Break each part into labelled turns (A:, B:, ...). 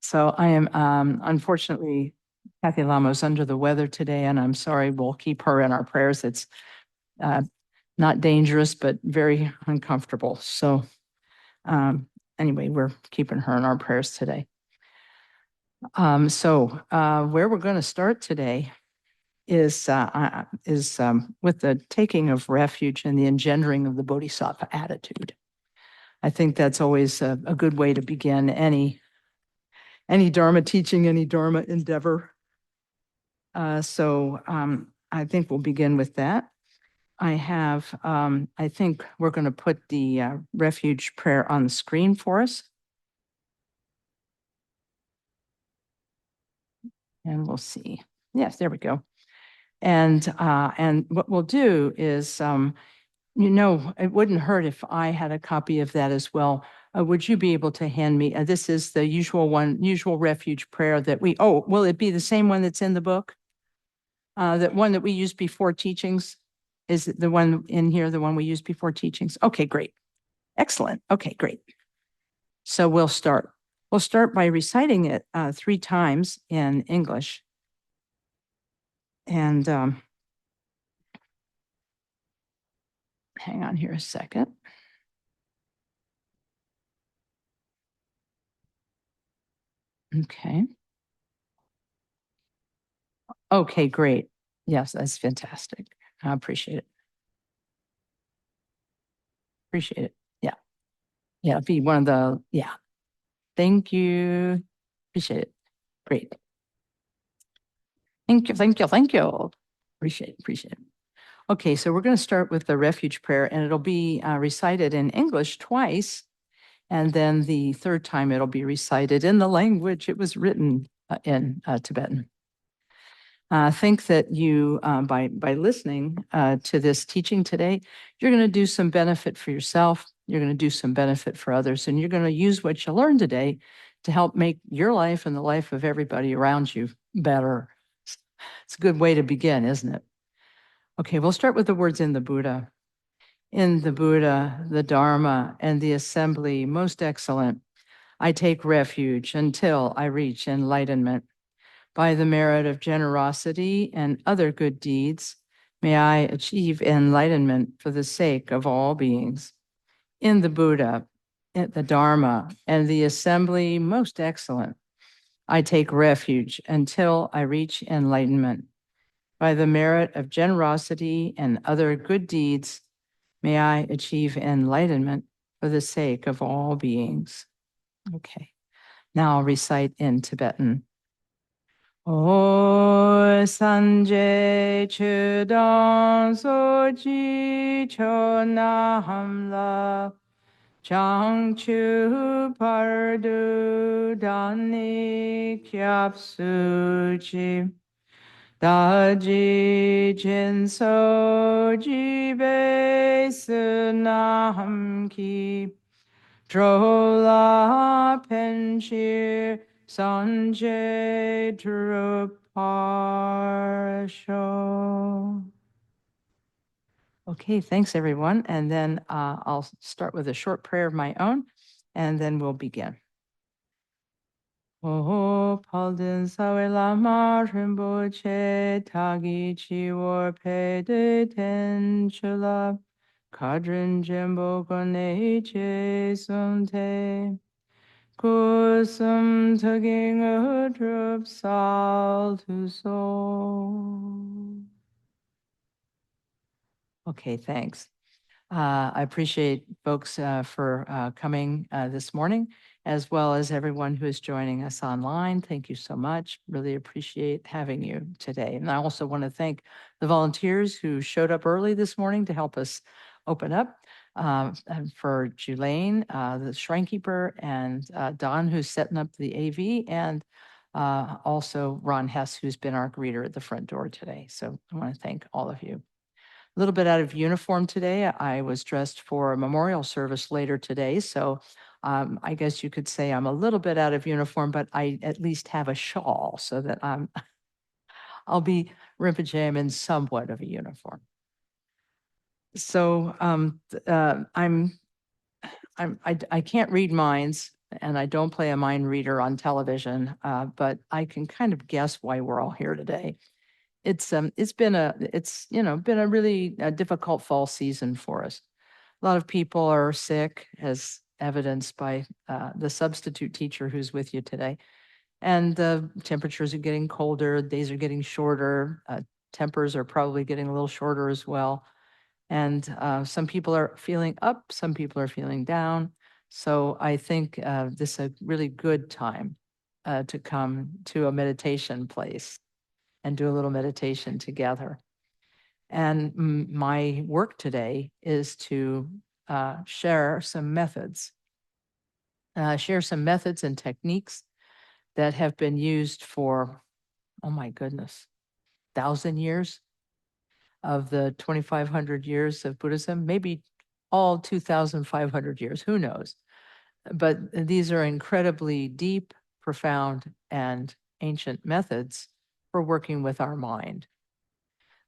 A: So I am, unfortunately, Kathy Lamo's under the weather today, and I'm sorry, we'll keep her in our prayers. It's not dangerous, but very uncomfortable. So anyway, we're keeping her in our prayers today. Where we're going to start today is with the taking of refuge and the engendering of the Bodhisattva attitude. I think that's always a good way to begin any Dharma teaching, any Dharma endeavor. I think we'll begin with that. I think we're going to put the refuge prayer on the screen for us. And we'll see. Yes, there we go. And what we'll do is, it wouldn't hurt if I had a copy of that as well. Would you be able to hand me? This is the usual refuge prayer that will it be the same one that's in the book? That one that we used before teachings? Is it the one in here, the one we used before teachings? Okay, great. Excellent. Okay, great. So we'll start. We'll start by reciting it 3 times in English. And hang on here a second. Okay. Okay, great. Yes, that's fantastic. I appreciate it. Appreciate it. Yeah. Yeah, be one of the, yeah. Thank you. Appreciate it. Great. Thank you, thank you, thank you. Appreciate it. Okay, so we're going to start with the refuge prayer, and it'll be recited in English twice, and then the third time it'll be recited in the language it was written in Tibetan. Think that you, by listening to this teaching today, you're going to do some benefit for yourself, you're going to do some benefit for others, and you're going to use what you learned today to help make your life and the life of everybody around you better. It's a good way to begin, isn't it? Okay, we'll start with the words in the Buddha. In the Buddha, the Dharma, and the assembly most excellent, I take refuge until I reach enlightenment. By the merit of generosity and other good deeds, may I achieve enlightenment for the sake of all beings. In the Buddha, the Dharma, and the assembly most excellent, I take refuge until I reach enlightenment. By the merit of generosity and other good deeds, may I achieve enlightenment for the sake of all beings. Okay, now I'll recite in Tibetan. O Sanje Chudang Soji Chona Hamla Chang Chu Pardu Dani Kyap Suji Daji Jinso Jibe Sunaham Ki Drola Penshir Sanjay Druparsho. Okay, thanks everyone. And then I'll start with a short prayer of my own, and then we'll begin. Oh, Palden Sawe Lama Rinpoche Tagi Chiwar Pede Tenchula Kadrin Jembo Gone Je Sunte Kusum Tugging a Drup Sal to Soul. Okay, thanks. I appreciate folks for coming this morning, as well as everyone who is joining us online. Thank you so much. Really appreciate having you today. And I also want to thank the volunteers who showed up early this morning to help us open up. And for Julaine, the shrine keeper, and Don, who's setting up the AV, and also Ron Hess, who's been our greeter at the front door today. So I want to thank all of you. A little bit out of uniform today. I was dressed for a memorial service later today, so I guess you could say I'm a little bit out of uniform, but I at least have a shawl so that I'll be Rinpoche in somewhat of a uniform. So I can't read minds, and I don't play a mind reader on television, but I can kind of guess why we're all here today. It's been a really difficult fall season for us. A lot of people are sick, as evidenced by the substitute teacher who's with you today. And the temperatures are getting colder, days are getting shorter, tempers are probably getting a little shorter as well. And some people are feeling up, some people are feeling down. So I think this is a really good time to come to a meditation place and do a little meditation together. And my work today is to share some methods and techniques that have been used for, oh my goodness, 1,000 years of the 2,500 years of Buddhism, maybe all 2,500 years, who knows? But these are incredibly deep, profound, and ancient methods for working with our mind.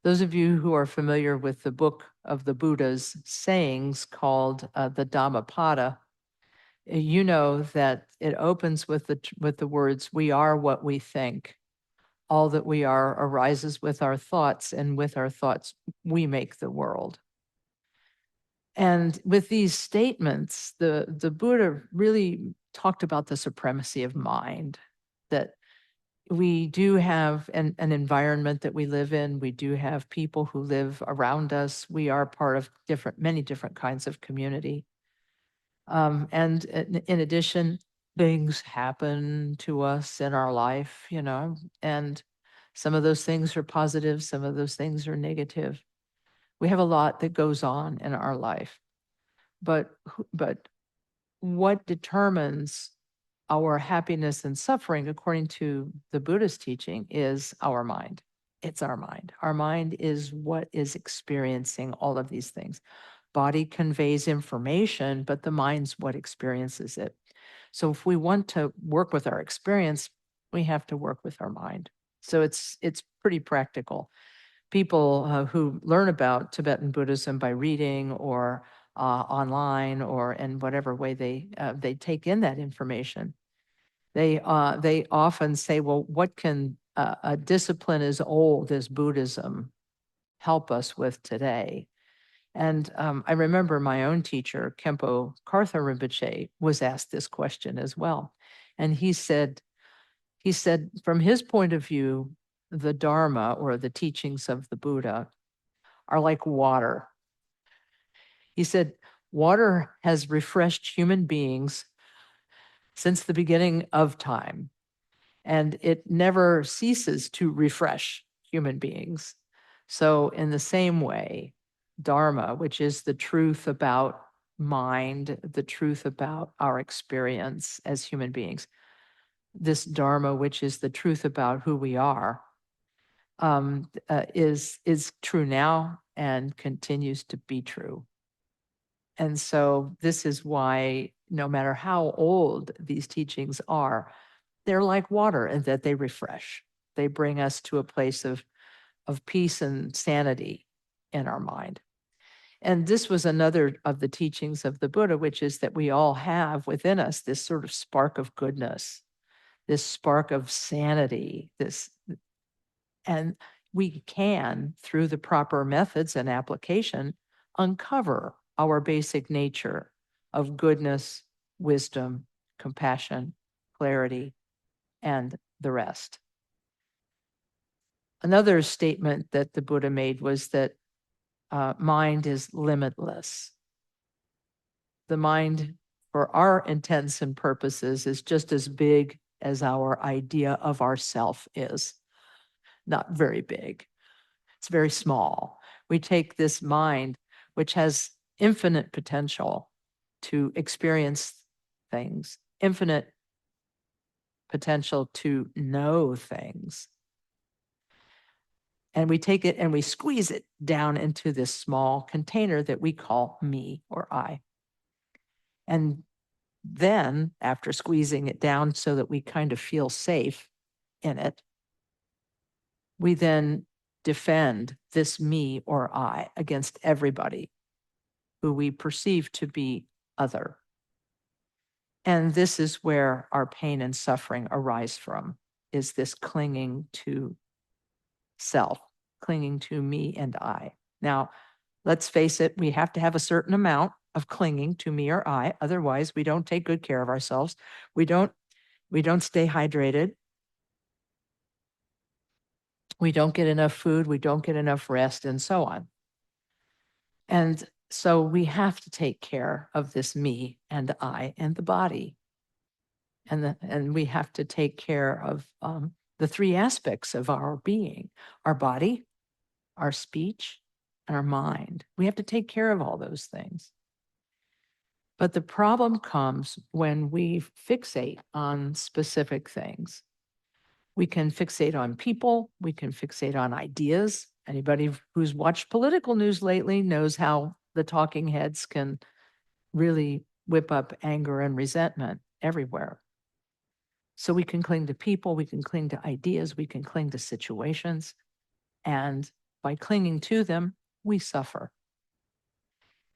A: Those of you who are familiar with the book of the Buddha's sayings called the Dhammapada, you know that it opens with the words, "We are what we think. All that we are arises with our thoughts, and with our thoughts, we make the world." And with these statements, the Buddha really talked about the supremacy of mind, that we do have an environment that we live in. We do have people who live around us. We are part of many different kinds of community. And in addition, things happen to us in our life, and some of those things are positive, some of those things are negative. We have a lot that goes on in our life, but what determines our happiness and suffering, according to the Buddhist teaching, is our mind. It's our mind. Our mind is what is experiencing all of these things. Body conveys information, but the mind's what experiences it. So if we want to work with our experience, we have to work with our mind. So it's pretty practical. People who learn about Tibetan Buddhism by reading or online or in whatever way they take in that information, they often say, well, what can a discipline as old as Buddhism help us with today? And I remember my own teacher, Khenpo Kartha Rinpoche, was asked this question as well. And he said, from his point of view, the Dharma, or the teachings of the Buddha, are like water. He said, water has refreshed human beings since the beginning of time, and it never ceases to refresh human beings. So in the same way, Dharma, which is the truth about mind, the truth about our experience as human beings, this Dharma, which is the truth about who we are, is true now and continues to be true. And so this is why, no matter how old these teachings are, they're like water in that they refresh. They bring us to a place of peace and sanity in our mind. And this was another of the teachings of the Buddha, which is that we all have within us this sort of spark of goodness, this spark of sanity, and we can, through the proper methods and application, uncover our basic nature of goodness, wisdom, compassion, clarity, and the rest. Another statement that the Buddha made was that mind is limitless. The mind, for our intents and purposes, is just as big as our idea of ourself is. Not very big. It's very small. We take this mind, which has infinite potential to experience things, infinite potential to know things. And we take it and we squeeze it down into this small container that we call me or I. And then, after squeezing it down so that we kind of feel safe in it, we then defend this me or I against everybody who we perceive to be other. And this is where our pain and suffering arise from, is this clinging to self, clinging to me and I. Now, let's face it, we have to have a certain amount of clinging to me or I. Otherwise, we don't take good care of ourselves. We don't stay hydrated. We don't get enough food. We don't get enough rest, and so on. And so we have to take care of this me and I and the body. And we have to take care of the three aspects of our being: our body, our speech, and our mind. We have to take care of all those things. But the problem comes when we fixate on specific things. We can fixate on people, we can fixate on ideas. Anybody who's watched political news lately knows how the talking heads can really whip up anger and resentment everywhere. So we can cling to people, we can cling to ideas, we can cling to situations. And by clinging to them, we suffer.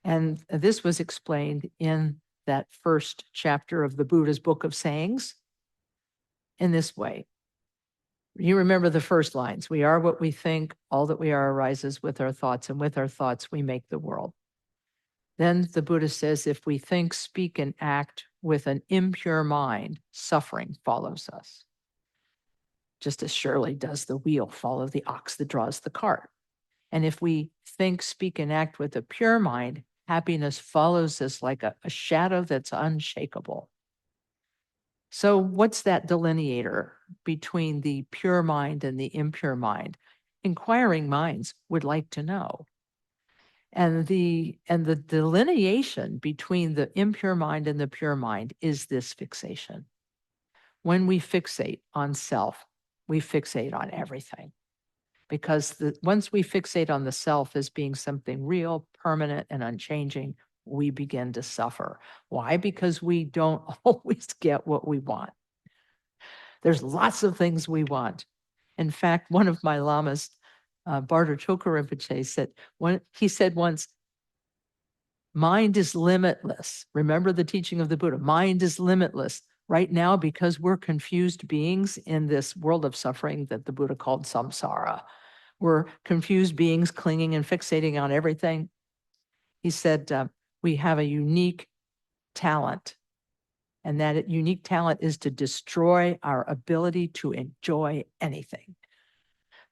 A: And this was explained in that first chapter of the Buddha's Book of Sayings in this way. You remember the first lines: we are what we think, all that we are arises with our thoughts, and with our thoughts we make the world. Then the Buddha says, if we think, speak, and act with an impure mind, suffering follows us. Just as surely does the wheel follow the ox that draws the cart. And if we think, speak, and act with a pure mind, happiness follows us like a shadow that's unshakable. So what's that delineator between the pure mind and the impure mind? Inquiring minds would like to know. And the delineation between the impure mind and the pure mind is this fixation. When we fixate on self, we fixate on everything. Because once we fixate on the self as being something real, permanent, and unchanging, we begin to suffer. Why? Because we don't always get what we want. There's lots of things we want. In fact, one of my lamas, Barter Choka Rinpoche, said once, mind is limitless. Remember the teaching of the Buddha, mind is limitless. Right now, because we're confused beings in this world of suffering that the Buddha called samsara, we're confused beings clinging and fixating on everything. He said, we have a unique talent, and that unique talent is to destroy our ability to enjoy anything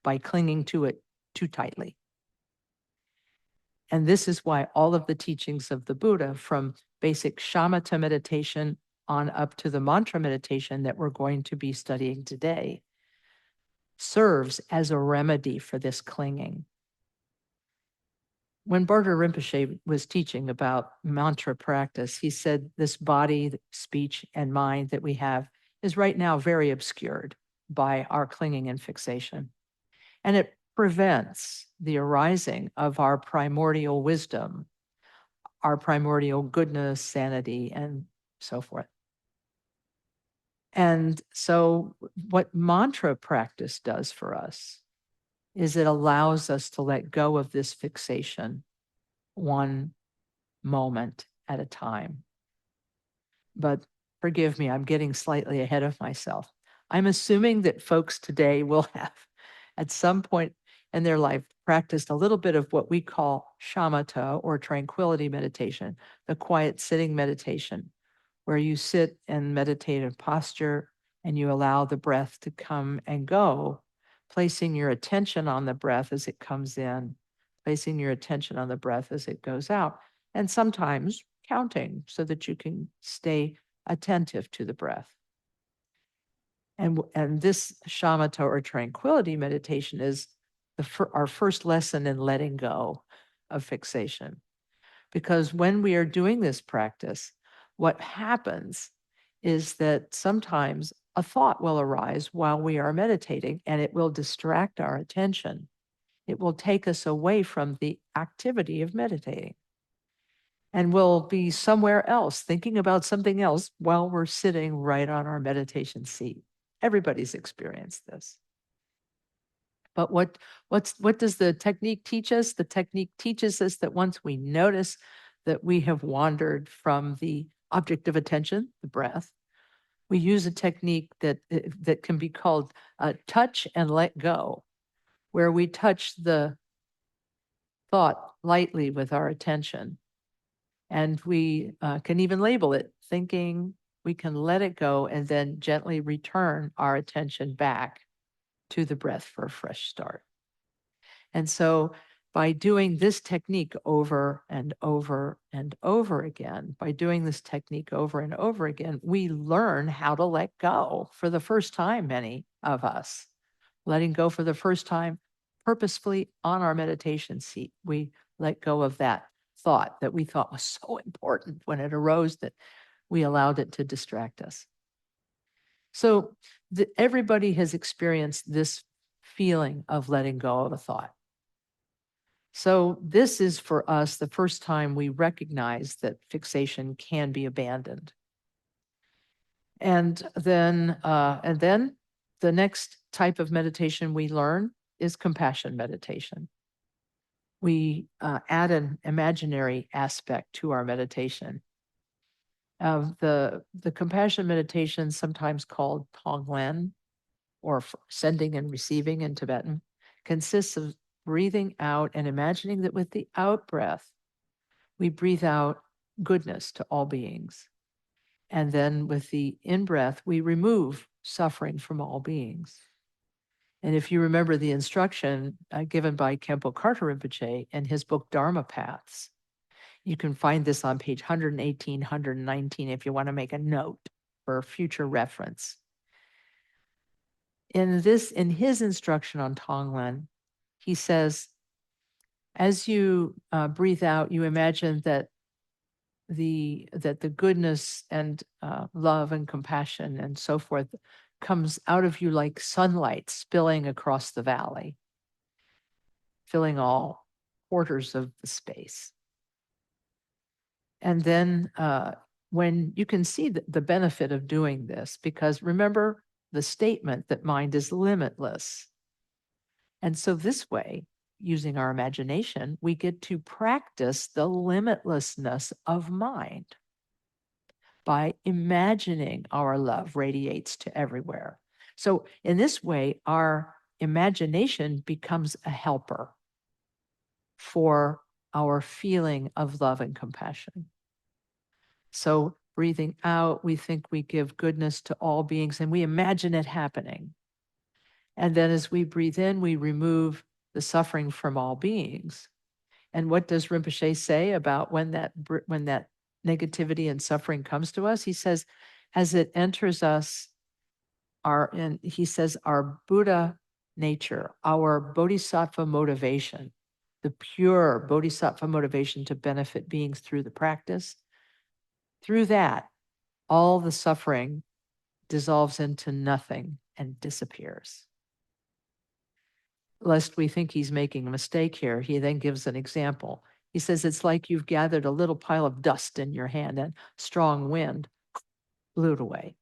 A: by clinging to it too tightly. And this is why all of the teachings of the Buddha, from basic shamatha meditation on up to the mantra meditation that we're going to be studying today, serves as a remedy for this clinging. When Barter Rinpoche was teaching about mantra practice, he said this body, speech, and mind that we have is right now very obscured by our clinging and fixation. And it prevents the arising of our primordial wisdom, our primordial goodness, sanity, and so forth. And so what mantra practice does for us is it allows us to let go of this fixation one moment at a time. But forgive me, I'm getting slightly ahead of myself. I'm assuming that folks today will have, at some point in their life, practiced a little bit of what we call shamatha, or tranquility meditation, the quiet sitting meditation, where you sit in meditative posture and you allow the breath to come and go, placing your attention on the breath as it comes in, placing your attention on the breath as it goes out, and sometimes counting so that you can stay attentive to the breath. And this shamatha, or tranquility meditation, is our first lesson in letting go of fixation. Because when we are doing this practice, what happens is that sometimes a thought will arise while we are meditating, and it will distract our attention. It will take us away from the activity of meditating. And we'll be somewhere else, thinking about something else while we're sitting right on our meditation seat. Everybody's experienced this. But what does the technique teach us? The technique teaches us that once we notice that we have wandered from the object of attention, the breath, we use a technique that can be called touch and let go, where we touch the thought lightly with our attention. And we can even label it thinking. We can let it go and then gently return our attention back to the breath for a fresh start. And so by doing this technique over and over and over again, by doing this technique over and over again, we learn how to let go for the first time, many of us. Letting go for the first time purposefully on our meditation seat. We let go of that thought that we thought was so important when it arose that we allowed it to distract us. So everybody has experienced this feeling of letting go of a thought. So this is for us the first time we recognize that fixation can be abandoned. And then the next type of meditation we learn is compassion meditation. We add an imaginary aspect to our meditation. The compassion meditation, sometimes called Tonglen, or sending and receiving in Tibetan, consists of breathing out and imagining that with the out breath, we breathe out goodness to all beings. And then with the in breath, we remove suffering from all beings. And if you remember the instruction given by Khenpo Karthar Rinpoche in his book, Dharma Paths, you can find this on page 118, 119, if you want to make a note for future reference. In his instruction on Tonglen, he says, as you breathe out, you imagine that the goodness and love and compassion and so forth comes out of you like sunlight spilling across the valley, filling all quarters of the space. And then when you can see the benefit of doing this, because remember the statement that mind is limitless. And so this way, using our imagination, we get to practice the limitlessness of mind by imagining our love radiates to everywhere. So in this way, our imagination becomes a helper for our feeling of love and compassion. So breathing out, we think we give goodness to all beings and we imagine it happening. And then as we breathe in, we remove the suffering from all beings. And what does Rinpoche say about when that negativity and suffering comes to us? He says, as it enters us, he says, our Buddha nature, our Bodhisattva motivation, the pure Bodhisattva motivation to benefit beings through the practice, through that, all the suffering dissolves into nothing and disappears. Lest we think he's making a mistake here, he then gives an example. He says, it's like you've gathered a little pile of dust in your hand and strong wind blew it away.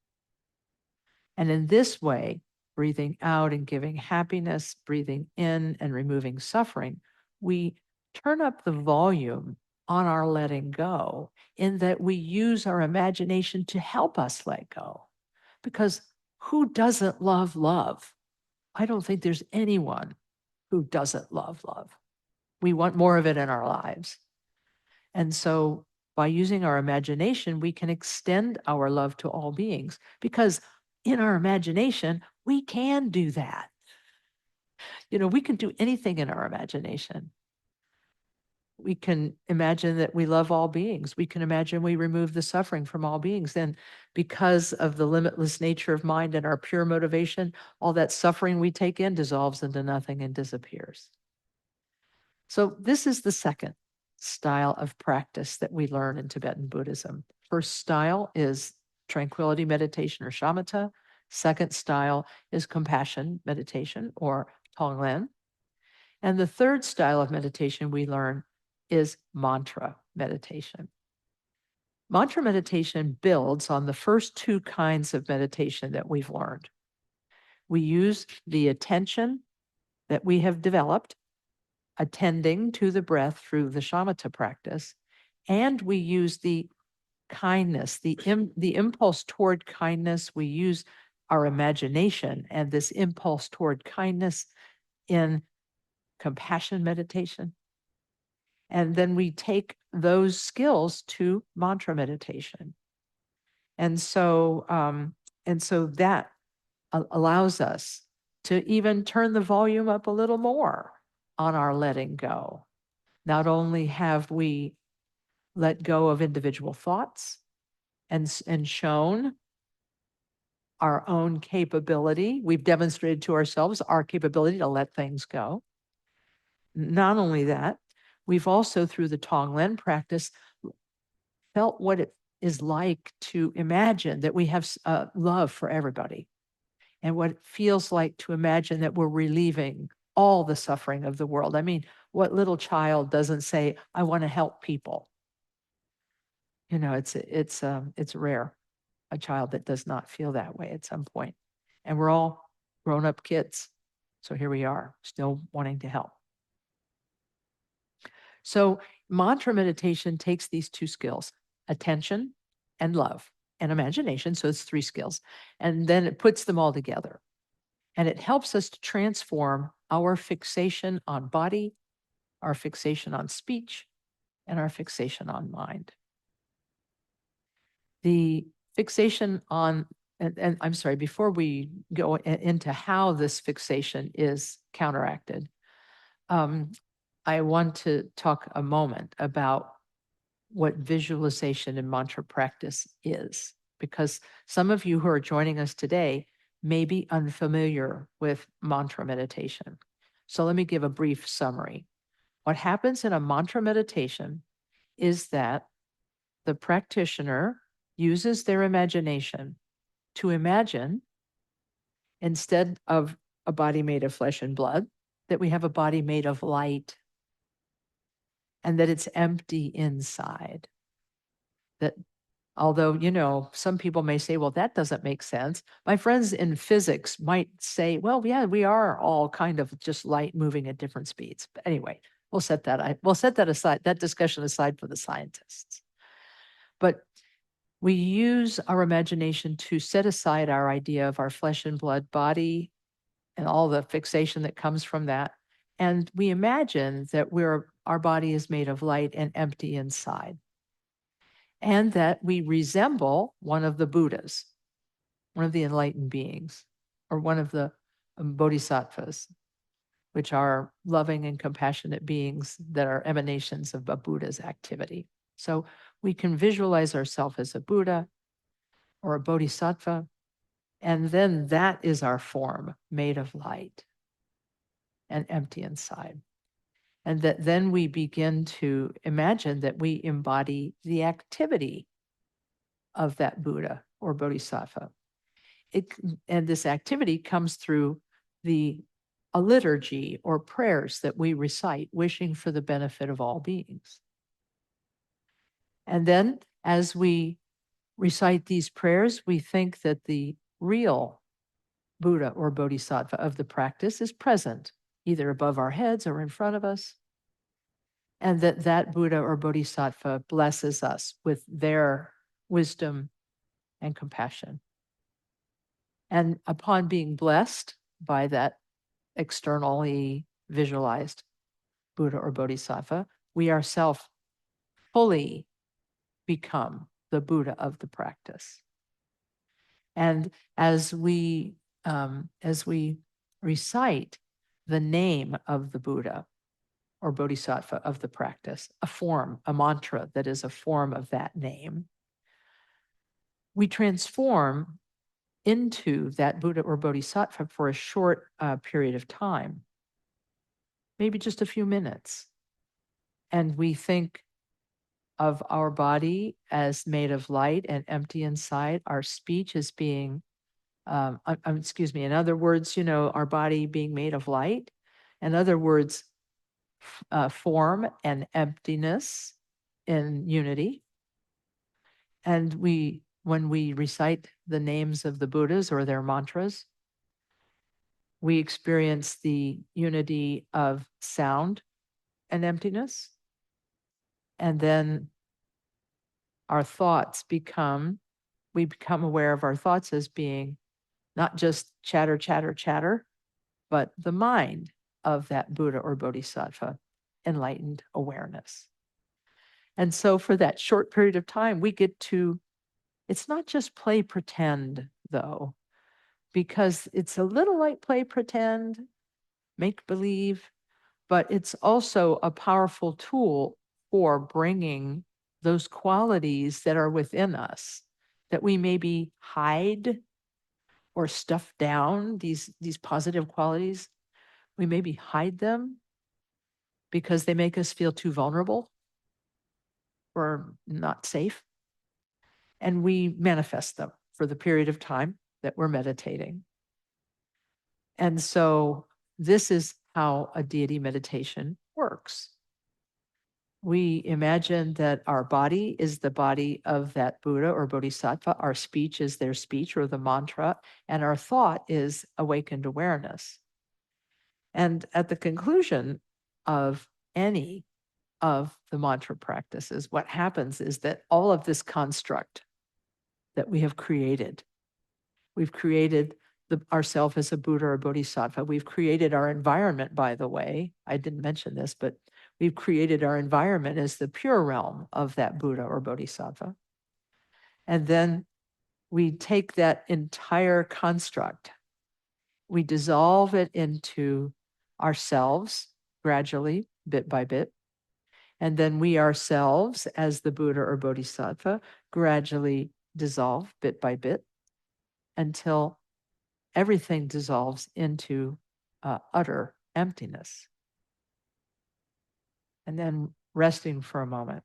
A: And in this way, breathing out and giving happiness, breathing in and removing suffering, we turn up the volume on our letting go in that we use our imagination to help us let go. Because who doesn't love love? I don't think there's anyone who doesn't love love. We want more of it in our lives. And so by using our imagination, we can extend our love to all beings because in our imagination, we can do that. We can do anything in our imagination. We can imagine that we love all beings. We can imagine we remove the suffering from all beings. Then because of the limitless nature of mind and our pure motivation, all that suffering we take in dissolves into nothing and disappears. So this is the second style of practice that we learn in Tibetan Buddhism. First style is tranquility meditation or shamatha. Second style is compassion meditation or tonglen. And the third style of meditation we learn is mantra meditation. Mantra meditation builds on the first two kinds of meditation that we've learned. We use the attention that we have developed, attending to the breath through the shamatha practice, and we use the kindness, the impulse toward kindness. We use our imagination and this impulse toward kindness in compassion meditation. And then we take those skills to mantra meditation. And so that allows us to even turn the volume up a little more on our letting go. Not only have we let go of individual thoughts and shown our own capability, we've demonstrated to ourselves our capability to let things go. Not only that, we've also, through the Tonglen practice, felt what it is like to imagine that we have love for everybody, and what it feels like to imagine that we're relieving all the suffering of the world. I mean, what little child doesn't say, I want to help people? You know, it's rare, a child that does not feel that way at some point. And we're all grown-up kids. So here we are, still wanting to help. So mantra meditation takes these two skills, attention and love and imagination. So it's 3 skills. And then it puts them all together. And it helps us to transform our fixation on body, our fixation on speech, and our fixation on mind. The fixation on, and I'm sorry, before we go into how this fixation is counteracted, I want to talk a moment about what visualization and mantra practice is, because some of you who are joining us today may be unfamiliar with mantra meditation. So let me give a brief summary. What happens in a mantra meditation is that the practitioner uses their imagination to imagine, instead of a body made of flesh and blood, that we have a body made of light, and that it's empty inside. That although, you know, some people may say, well, that doesn't make sense. My friends in physics might say, well, yeah, we are all kind of just light moving at different speeds. But anyway, we'll set that aside, that discussion aside for the scientists. But we use our imagination to set aside our idea of our flesh and blood body and all the fixation that comes from that. And we imagine that our body is made of light and empty inside, and that we resemble one of the Buddhas, one of the enlightened beings, or one of the Bodhisattvas, which are loving and compassionate beings that are emanations of a Buddha's activity. So we can visualize ourselves as a Buddha or a Bodhisattva, and then that is our form, made of light and empty inside. And that then we begin to imagine that we embody the activity of that Buddha or Bodhisattva. And this activity comes through a liturgy or prayers that we recite, wishing for the benefit of all beings. And then as we recite these prayers, we think that the real Buddha or Bodhisattva of the practice is present, either above our heads or in front of us, and that Buddha or Bodhisattva blesses us with their wisdom and compassion. And upon being blessed by that externally visualized Buddha or Bodhisattva, we ourselves fully become the Buddha of the practice. And as we recite the name of the Buddha or Bodhisattva of the practice, a mantra that is a form of that name, we transform into that Buddha or Bodhisattva for a short period of time, maybe just a few minutes. And we think of our body as made of light and empty inside, our speech as being, in other words, you know, our body being made of light. In other words, form and emptiness in unity. And when we recite the names of the Buddhas or their mantras, we experience the unity of sound and emptiness. And then our thoughts we become aware of our thoughts as being not just chatter, chatter, chatter, but the mind of that Buddha or Bodhisattva, enlightened awareness. And so for that short period of time, we get to, it's not just play pretend though, because it's a little like play pretend, make believe, but it's also a powerful tool for bringing those qualities that are within us that we maybe hide or stuff down, these positive qualities. We maybe hide them because they make us feel too vulnerable or not safe. And we manifest them for the period of time that we're meditating. And so this is how a deity meditation works. We imagine that our body is the body of that Buddha or Bodhisattva. Our speech is their speech or the mantra, and our thought is awakened awareness. And at the conclusion of any of the mantra practices, what happens is that all of this construct that we have created, we've created ourself as a Buddha or Bodhisattva. We've created our environment, by the way. I didn't mention this, but we've created our environment as the pure realm of that Buddha or Bodhisattva. And then we take that entire construct, we dissolve it into ourselves gradually, bit by bit. And then we ourselves, as the Buddha or Bodhisattva, gradually dissolve bit by bit until everything dissolves into utter emptiness. And then resting for a moment.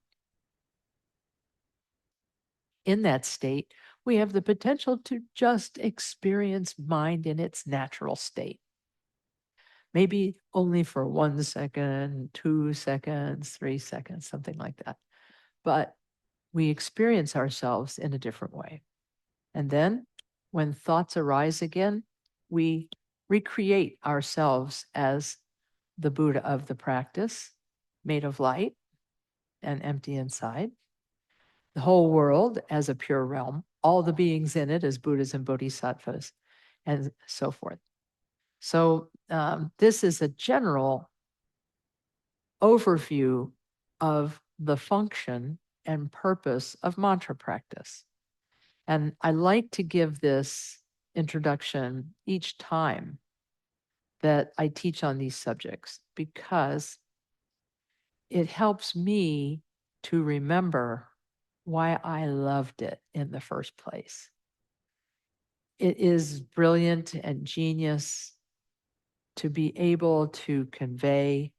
A: In that state, we have the potential to just experience mind in its natural state. Maybe only for 1 second, 2 seconds, 3 seconds, something like that. But we experience ourselves in a different way. And then when thoughts arise again, we recreate ourselves as the Buddha of the practice, made of light and empty inside. The whole world as a pure realm, all the beings in it as Buddhas and Bodhisattvas, and so forth. So this is a general overview of the function and purpose of mantra practice. And I like to give this introduction each time that I teach on these subjects because it helps me to remember why I loved it in the first place. It is brilliant and genius to be able to convey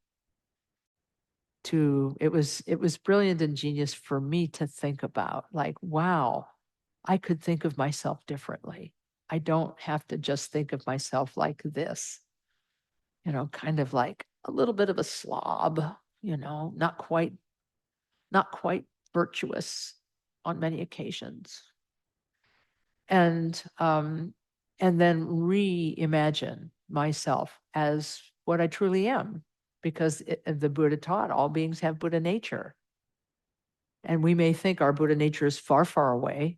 A: it was brilliant and genius for me to think about, like, wow, I could think of myself differently. I don't have to just think of myself like this, kind of like a little bit of a slob, not quite virtuous on many occasions. And then reimagine myself as what I truly am, because the Buddha taught all beings have Buddha nature. And we may think our Buddha nature is far, far away,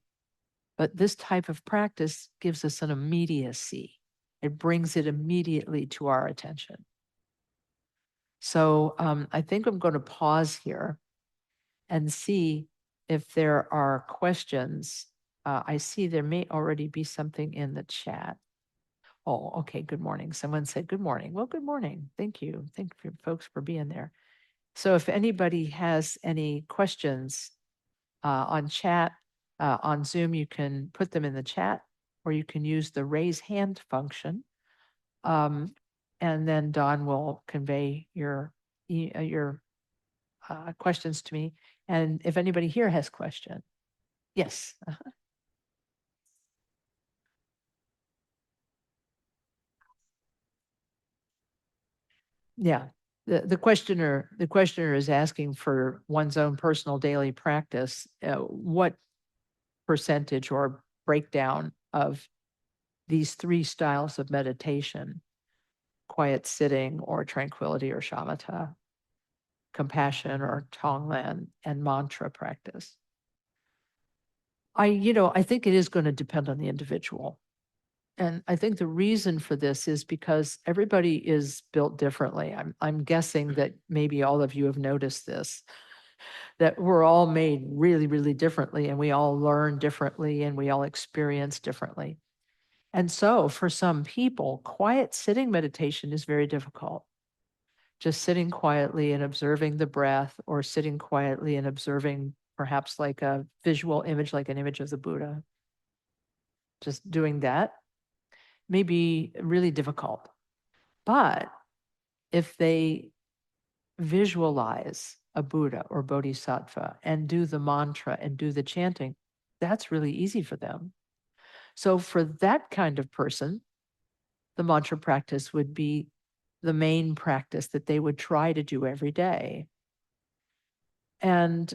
A: but this type of practice gives us an immediacy. It brings it immediately to our attention. So I think I'm going to pause here and see if there are questions. I see there may already be something in the chat. Oh, okay. Good morning. Someone said good morning. Well, good morning. Thank you. Thank you folks for being there. So if anybody has any questions on chat, on Zoom, you can put them in the chat or you can use the raise hand function. And then Dawn will convey your questions to me. And if anybody here has question, yes. Yeah. The questioner is asking for one's own personal daily practice. What percentage or breakdown of these 3 styles of meditation, quiet sitting or tranquility or shamatha, compassion or tonglen, and mantra practice? I think it is going to depend on the individual. And I think the reason for this is because everybody is built differently. I'm guessing that maybe all of you have noticed this, that we're all made really, really differently, and we all learn differently, and we all experience differently. And so for some people, quiet sitting meditation is very difficult. Just sitting quietly and observing the breath, or sitting quietly and observing perhaps like a visual image, like an image of the Buddha. Just doing that may be really difficult. But if they visualize a Buddha or Bodhisattva and do the mantra and do the chanting, that's really easy for them. So for that kind of person, the mantra practice would be the main practice that they would try to do every day. And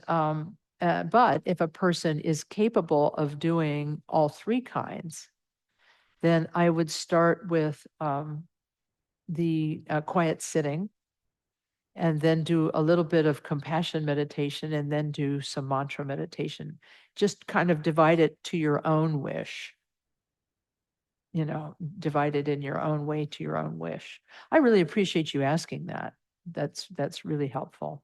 A: but if a person is capable of doing all three kinds, then I would start with the quiet sitting, and then do a little bit of compassion meditation, and then do some mantra meditation. Just kind of divide it to your own wish. Divide it in your own way to your own wish. I really appreciate you asking that. That's really helpful.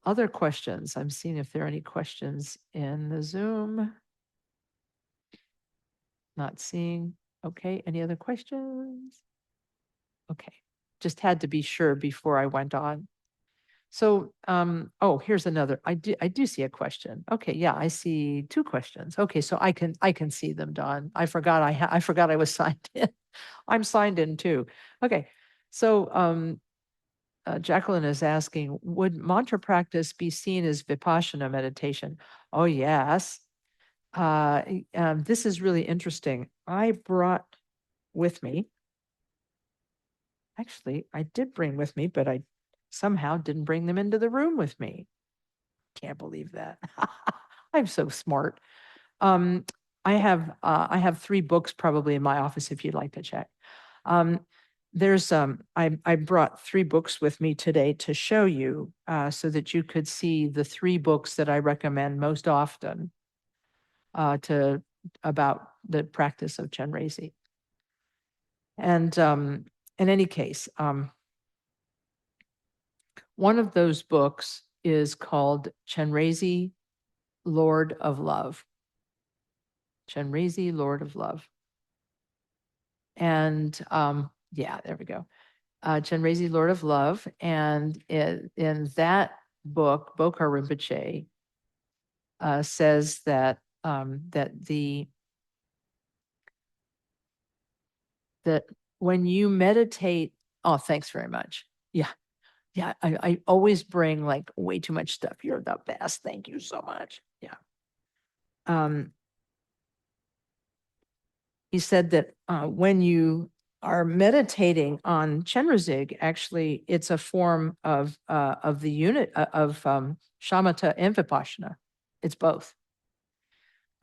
A: Other questions? I'm seeing if there are any questions in the Zoom. Not seeing. Okay, any other questions? Okay, just had to be sure before I went on. So, oh, here's another. I do see a question. Okay, yeah, I see two questions. Okay, so I can see them, Dawn. I forgot I forgot I was signed in. I'm signed in too. Okay, so Jacqueline is asking, would mantra practice be seen as vipassana meditation? Oh, yes. This is really interesting. I brought with me, actually, I did bring with me, but I somehow didn't bring them into the room with me. Can't believe that. I'm so smart. Um, I have three books probably in my office if you'd like to check. I brought three books with me today to show you so that you could see the three books that I recommend most often about the practice of Chenrezig. And in any case, one of those books is called Chenrezig, Lord of Love. Chenrezig, Lord of Love. And yeah, there we go. Chenrezig, Lord of Love. And in that book, Bokhar Rinpoche says that that when you meditate, oh, thanks very much. Yeah. Yeah, I always bring like way too much stuff. You're the best. Thank you so much. Yeah. He said that when you are meditating on Chenrezig, actually, it's a form of the unit of shamatha and vipassana. It's both.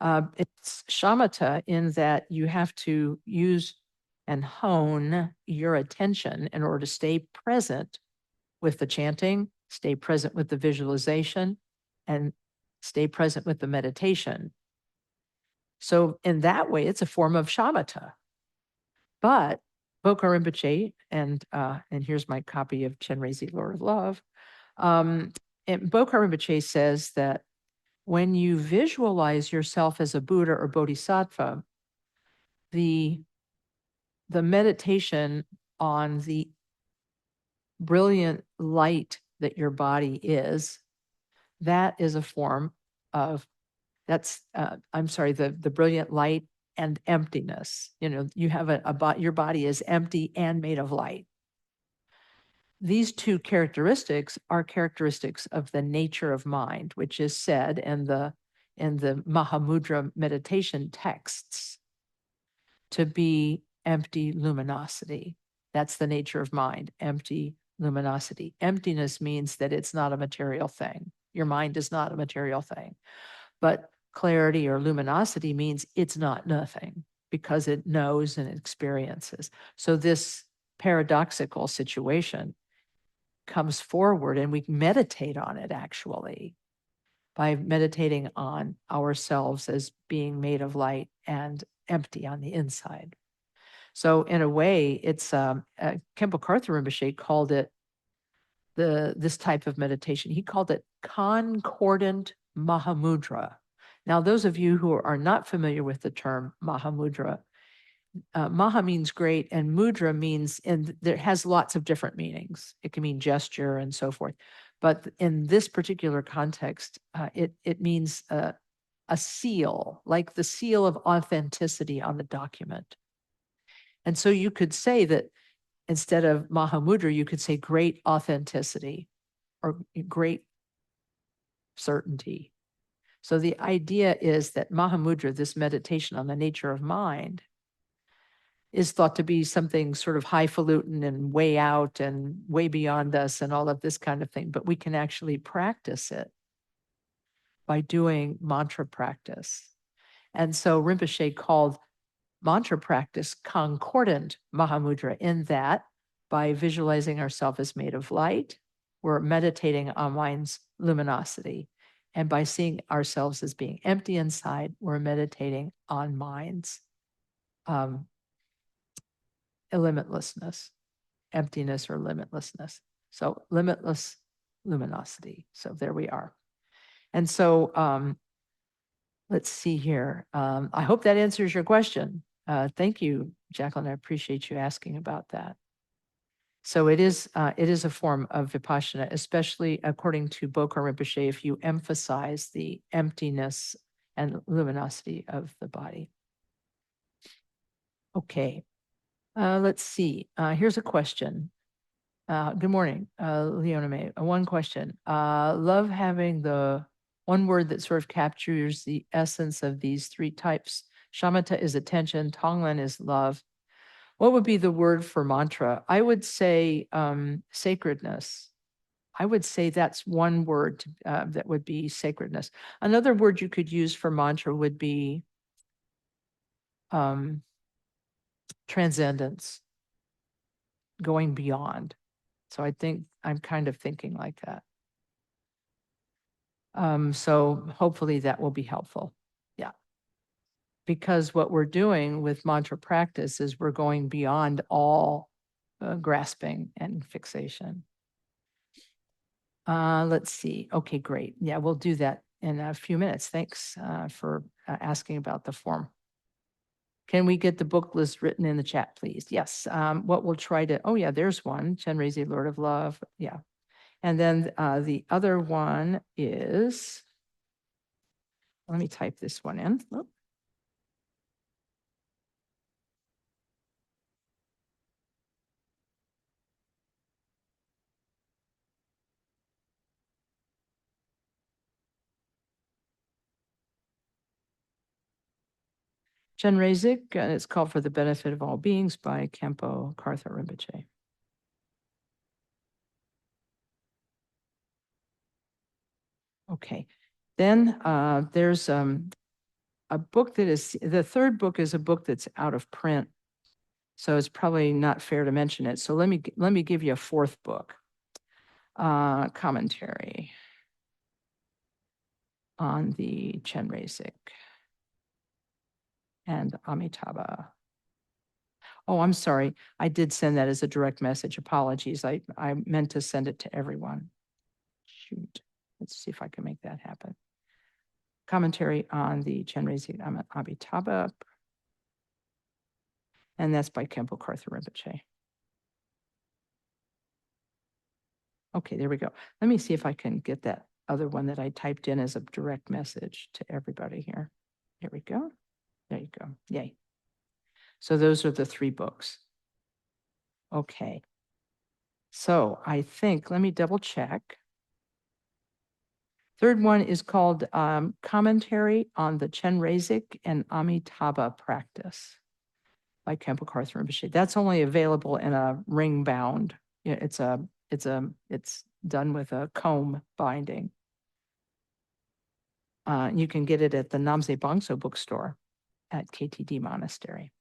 A: It's shamatha in that you have to use and hone your attention in order to stay present with the chanting, stay present with the visualization, and stay present with the meditation. So in that way, it's a form of shamatha. But Bokhar Rinpoche, and here's my copy of Chenrezig, Lord of Love. And Bokhar Rinpoche says that when you visualize yourself as a Buddha or Bodhisattva, the meditation on the brilliant light that your body is, that is a form of, I'm sorry, the brilliant light and emptiness. You have your body is empty and made of light. These two characteristics are characteristics of the nature of mind, which is said in the Mahamudra meditation texts to be empty luminosity. That's the nature of mind, empty luminosity. Emptiness means that it's not a material thing. Your mind is not a material thing. But clarity or luminosity means it's not nothing because it knows and experiences. So this paradoxical situation comes forward and we meditate on it actually. by meditating on ourselves as being made of light and empty on the inside. So in a way, it's Khenpo Karthar Rinpoche called it this type of meditation. He called it concordant Mahamudra. Now, those of you who are not familiar with the term Mahamudra, Maha means great, and mudra means, and there has lots of different meanings. It can mean gesture and so forth. But in this particular context, it means a seal, like the seal of authenticity on the document. And so you could say that instead of Mahamudra, you could say great authenticity or great certainty. So the idea is that Mahamudra, this meditation on the nature of mind, is thought to be something sort of highfalutin and way out and way beyond us and all of this kind of thing. But we can actually practice it by doing mantra practice. And so Rinpoche called mantra practice concordant Mahamudra, in that by visualizing ourselves as made of light, we're meditating on mind's luminosity. And by seeing ourselves as being empty inside, we're meditating on mind's limitlessness, emptiness or limitlessness. So limitless luminosity. So there we are. And so let's see here. I hope that answers your question. Thank you, Jacqueline. I appreciate you asking about that. So it is a form of vipassana, especially according to Bokar Rinpoche, if you emphasize the emptiness and luminosity of the body. Okay, let's see. Here's a question. Good morning, Leona May. One question. Love having the one word that sort of captures the essence of these three types. Shamatha is attention, Tonglen is love. What would be the word for mantra? I would say sacredness. I would say that's one word that would be sacredness. Another word you could use for mantra would be transcendence, going beyond. So I think I'm kind of thinking like that. So hopefully that will be helpful. Yeah. Because what we're doing with mantra practice is we're going beyond all grasping and fixation. Let's see. Okay, great. Yeah, we'll do that in a few minutes. Thanks for asking about the form. Can we get the book list written in the chat, please? Yes. What we'll try to, oh yeah, there's one, Chenrezig, Lord of Love. Yeah. And then the other one is, let me type this one in. Oh. Chenrezig, and it's called For the Benefit of All Beings by Khenpo Karthar Rinpoche. Okay, then there's a book that is, the third book is a book that's out of print. So it's probably not fair to mention it. So let me give you a fourth book, commentary on the Chenrezig and Amitabha. Oh, I'm sorry. I did send that as a direct message. Apologies. I meant to send it to everyone. Shoot. Let's see if I can make that happen. Commentary on the Chenrezig Amitabha. And that's by Khenpo Karthar Rinpoche. Okay, there we go. Let me see if I can get that other one that I typed in as a direct message to everybody here. Here we go. There you go. Yay. So those are the three books. Okay. So I think, let me double check. Third one is called Commentary on the Chenrezig and Amitabha Practice by Khenpo Karthar Rinpoche. That's only available in a ring bound. It's done with a comb binding. You can get it at the Namse Bangso bookstore at KTD Monastery.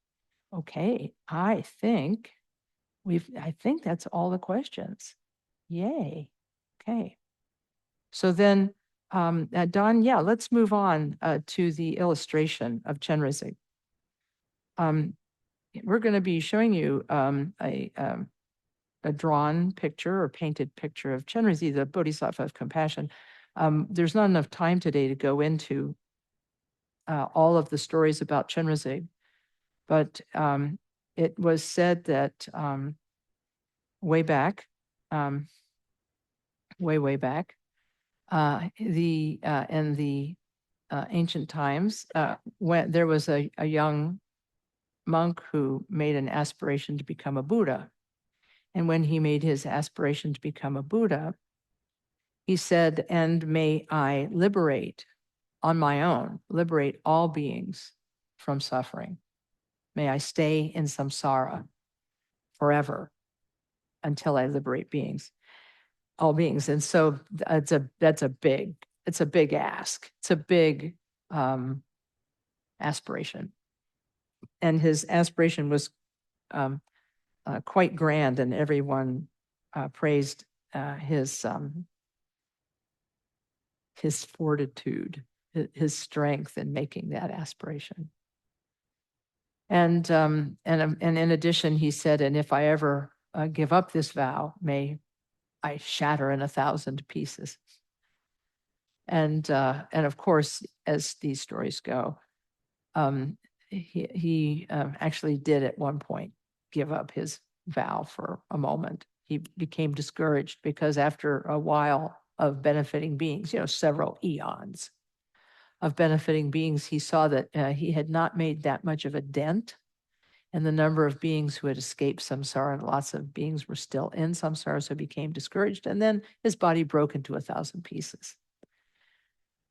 A: Okay, I think that's all the questions. Yay. Okay. So then Don, yeah, let's move on to the illustration of Chenrezig. We're going to be showing you a drawn picture or painted picture of Chenrezig, the Bodhisattva of Compassion. There's not enough time today to go into all of the stories about Chenrezig, but it was said that way back, way back, in the ancient times, when there was a young monk who made an aspiration to become a Buddha. And when he made his aspiration to become a Buddha, he said, "And may I liberate on my own, liberate all beings from suffering. May I stay in samsara forever until I liberate beings, all beings." And so it's a big ask. It's a big aspiration. And his aspiration was quite grand, and everyone praised his fortitude, his strength in making that aspiration. And in addition, he said, "And if I ever give up this vow, may I shatter in 1,000 pieces." And of course, as these stories go, he actually did at one point give up his vow for a moment. He became discouraged because after a while of benefiting beings, several eons of benefiting beings, he saw that he had not made that much of a dent in the number of beings who had escaped samsara, and lots of beings were still in samsara, so he became discouraged. And then his body broke into 1,000 pieces.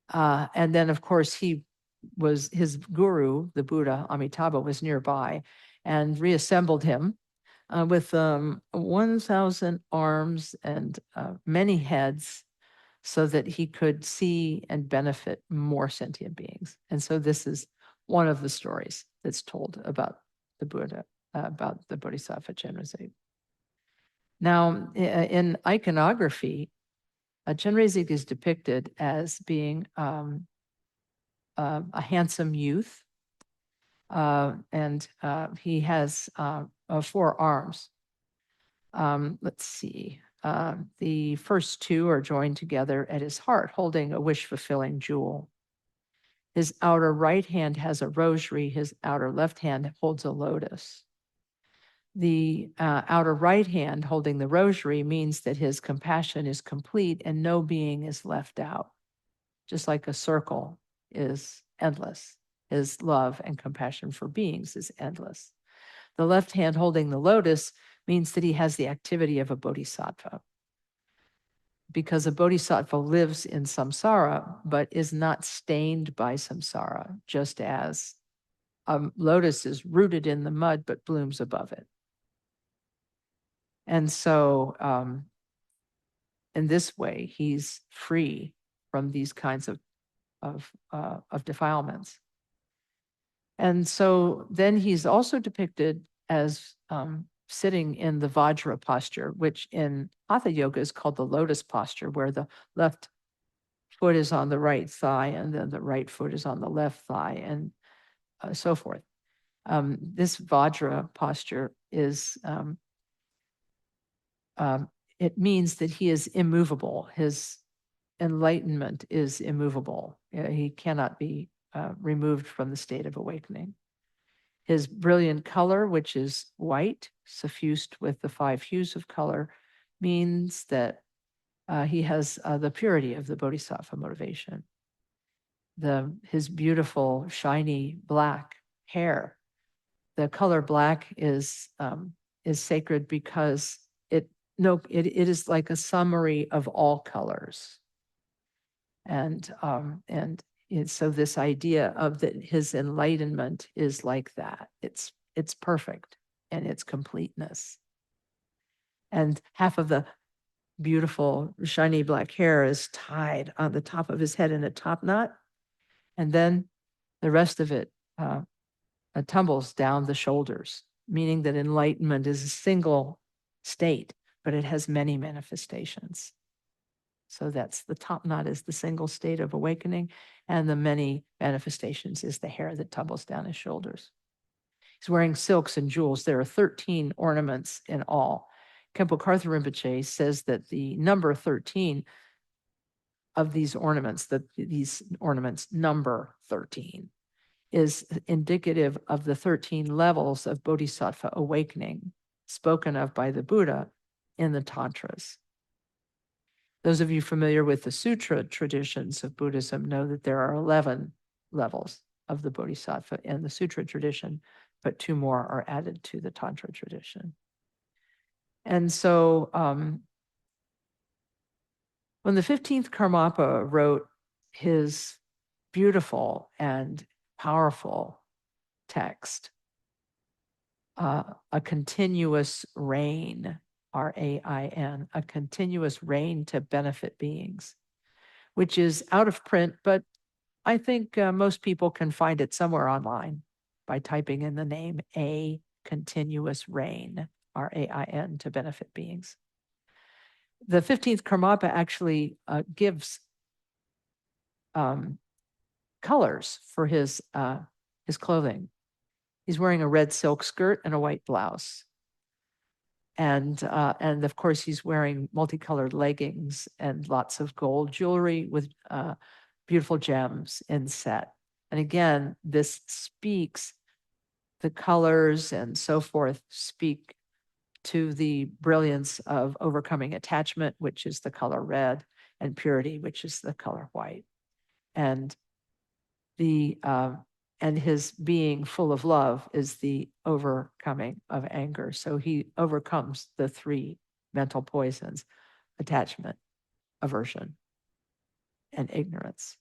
A: And then, of course, his guru, the Buddha, Amitabha, was nearby and reassembled him with 1,000 arms and many heads so that he could see and benefit more sentient beings. And so this is one of the stories that's told about the Buddha, about the Bodhisattva Chenrezig. Now, in iconography, Chenrezig is depicted as being a handsome youth, and he has 4 arms. Let's see. The first 2 are joined together at his heart, holding a wish-fulfilling jewel. His outer right hand has a rosary. His outer left hand holds a lotus. The outer right hand holding the rosary means that his compassion is complete and no being is left out. Just like a circle is endless, his love and compassion for beings is endless. The left hand holding the lotus means that he has the activity of a bodhisattva, because a bodhisattva lives in samsara but is not stained by samsara, just as a lotus is rooted in the mud but blooms above it. And so in this way, he's free from these kinds of defilements. And so then he's also depicted as sitting in the Vajra posture, which in Hatha Yoga is called the lotus posture, where the left foot is on the right thigh and then the right foot is on the left thigh, and so forth. This Vajra posture is, it means that he is immovable. His enlightenment is immovable. He cannot be removed from the state of awakening. His brilliant color, which is white, suffused with the 5 hues of color, means that he has the purity of the bodhisattva motivation. His beautiful, shiny black hair, the color black is sacred because it is like a summary of all colors. And so this idea of that his enlightenment is like that. It's perfect and its completeness. And half of the beautiful shiny black hair is tied on the top of his head in a top knot. And then the rest of it tumbles down the shoulders, meaning that enlightenment is a single state, but it has many manifestations. So that's the top knot is the single state of awakening, and the many manifestations is the hair that tumbles down his shoulders. He's wearing silks and jewels. There are 13 ornaments in all. Khenpo Karthar Rinpoche says that the number 13 of these ornaments, that these ornaments number 13, is indicative of the 13 levels of Bodhisattva awakening spoken of by the Buddha in the Tantras. Those of you familiar with the sutra traditions of Buddhism know that there are 11 levels of the Bodhisattva in the sutra tradition, but 2 more are added to the Tantra tradition. And so when the 15th Karmapa wrote his beautiful and powerful text, a continuous reign, RAIN, a continuous reign to benefit beings, which is out of print, but I think most people can find it somewhere online by typing in the name A Continuous Reign, RAIN, to benefit beings. The 15th Karmapa actually gives colors for his clothing. He's wearing a red silk skirt and a white blouse. And of course, he's wearing multicolored leggings and lots of gold jewelry with beautiful gems inset. And again, this speaks, the colors and so forth speak to the brilliance of overcoming attachment, which is the color red, and purity, which is the color white. And his being full of love is the overcoming of anger. So he overcomes the 3 mental poisons: attachment, aversion, and ignorance.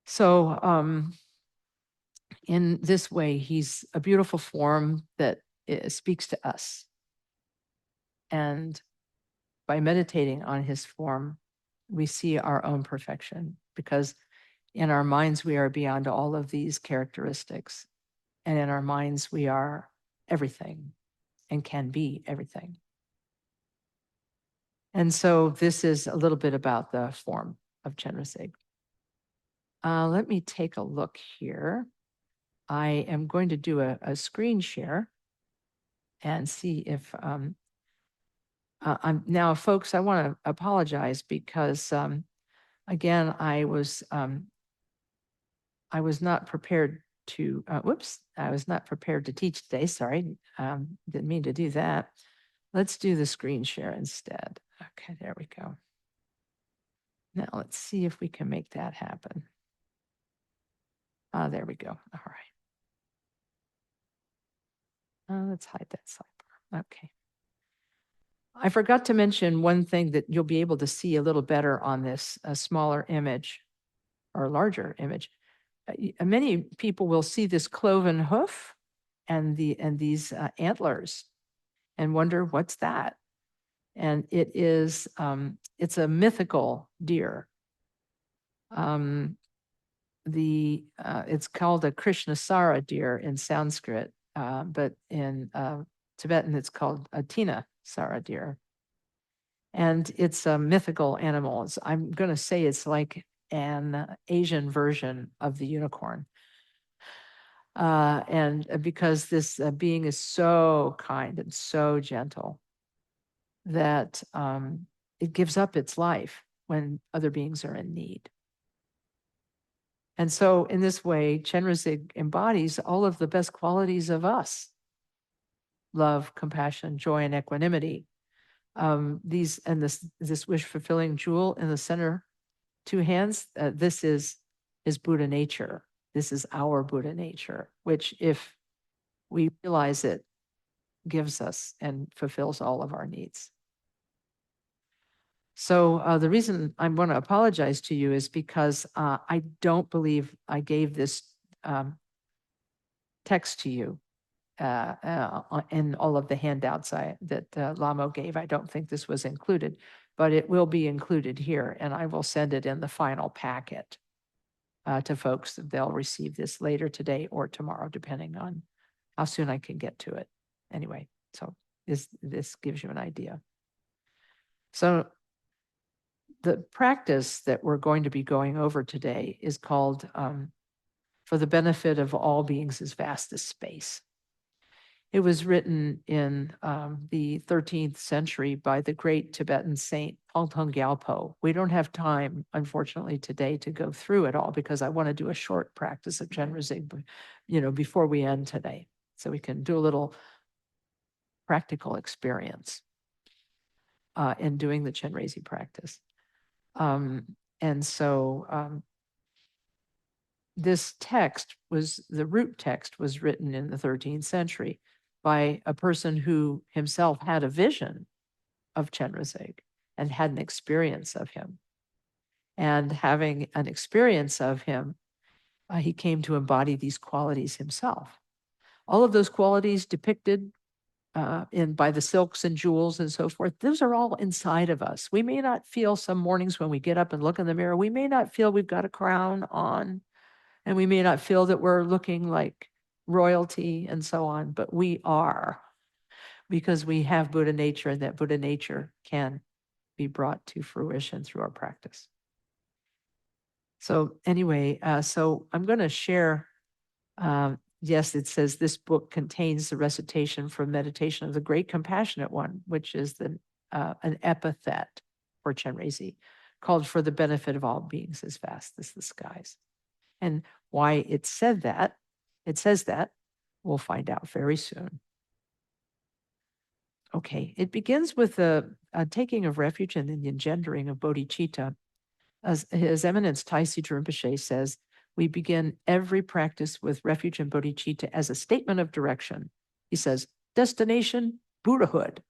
A: So in this way, he's a beautiful form that speaks to us. And by meditating on his form, we see our own perfection, because in our minds, we are beyond all of these characteristics. And in our minds, we are everything and can be everything. And so this is a little bit about the form of Chenrezig. Let me take a look here. I am going to do a screen share and see if I'm now, folks, I want to apologize because again, I was not prepared to, I was not prepared to teach today. Sorry, didn't mean to do that. Let's do the screen share instead. Okay, there we go. Now let's see if we can make that happen. There we go. All right. Let's hide that sidebar. Okay. I forgot to mention one thing that you'll be able to see a little better on this smaller image or larger image. Many people will see this cloven hoof and these antlers and wonder what's that. And it is it's a mythical deer. It's called a Krishnasara deer in Sanskrit, but in Tibetan it's called a Tinasara deer. And it's a mythical animal. I'm going to say it's like an Asian version of the unicorn. And because this being is so kind and so gentle that it gives up its life when other beings are in need. And so in this way, Chenrezig embodies all of the best qualities of us: love, compassion, joy, and equanimity. This wish-fulfilling jewel in the center, 2 hands, this is Buddha nature. This is our Buddha nature, which, if we realize it, gives us and fulfills all of our needs. So the reason I want to apologize to you is because I don't believe I gave this text to you in all of the handouts that Lama gave. I don't think this was included, but it will be included here, and I will send it in the final packet to folks. They'll receive this later today or tomorrow, depending on how soon I can get to it. Anyway, so this gives you an idea. So the practice that we're going to be going over today is called For the Benefit of All Beings as Vast as Space. It was written in the 13th century by the great Tibetan saint Tongtong Gyalpo. We don't have time, unfortunately, today to go through it all because I want to do a short practice of Chenrezig, before we end today, so we can do a little practical experience in doing the Chenrezig practice. And so this text the root text was written in the 13th century by a person who himself had a vision of Chenrezig and had an experience of him. And having an experience of him, he came to embody these qualities himself. All of those qualities depicted by the silks and jewels and so forth, those are all inside of us. We may not feel some mornings when we get up and look in the mirror, we may not feel we've got a crown on, and we may not feel that we're looking like royalty and so on, but we are, because we have Buddha nature, and that Buddha nature can be brought to fruition through our practice. So anyway, so I'm going to share, yes, it says this book contains the recitation from meditation of the Great Compassionate One, which is an epithet for Chenrezig, called For the Benefit of All Beings as Vast as the Skies. And why it says that, we'll find out very soon. Okay, it begins with a taking of refuge and the engendering of bodhicitta. As His Eminence Taisi Rinpoche says, we begin every practice with refuge and bodhicitta as a statement of direction. He says, destination, Buddhahood.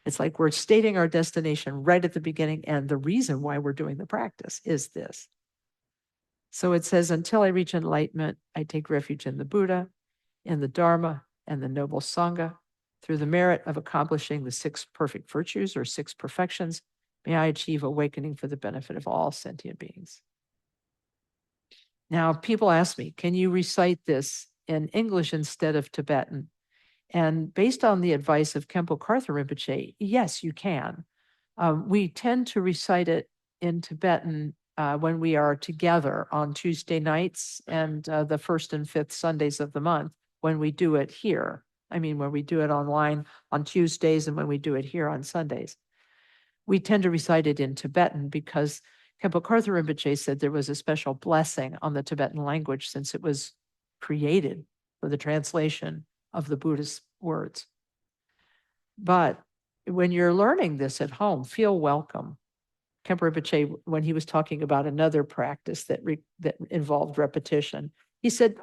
A: It's like we're stating our destination right at the beginning, and the reason why we're doing the practice is this. So it says, until I reach enlightenment, I take refuge in the Buddha, in the Dharma, and the noble Sangha. Through the merit of accomplishing the 6 perfect virtues or 6 perfections, may I achieve awakening for the benefit of all sentient beings. Now, people ask me, can you recite this in English instead of Tibetan? And based on the advice of Khenpo Karthar Rinpoche, yes, you can. We tend to recite it in Tibetan when we are together on Tuesday nights and the 1st and 5th Sundays of the month when we do it here. I mean, when we do it online on Tuesdays and when we do it here on Sundays. We tend to recite it in Tibetan because Khenpo Karthar Rinpoche said there was a special blessing on the Tibetan language since it was created for the translation of the Buddhist words. But when you're learning this at home, feel welcome. Khenpo Rinpoche, when he was talking about another practice that involved repetition, he said,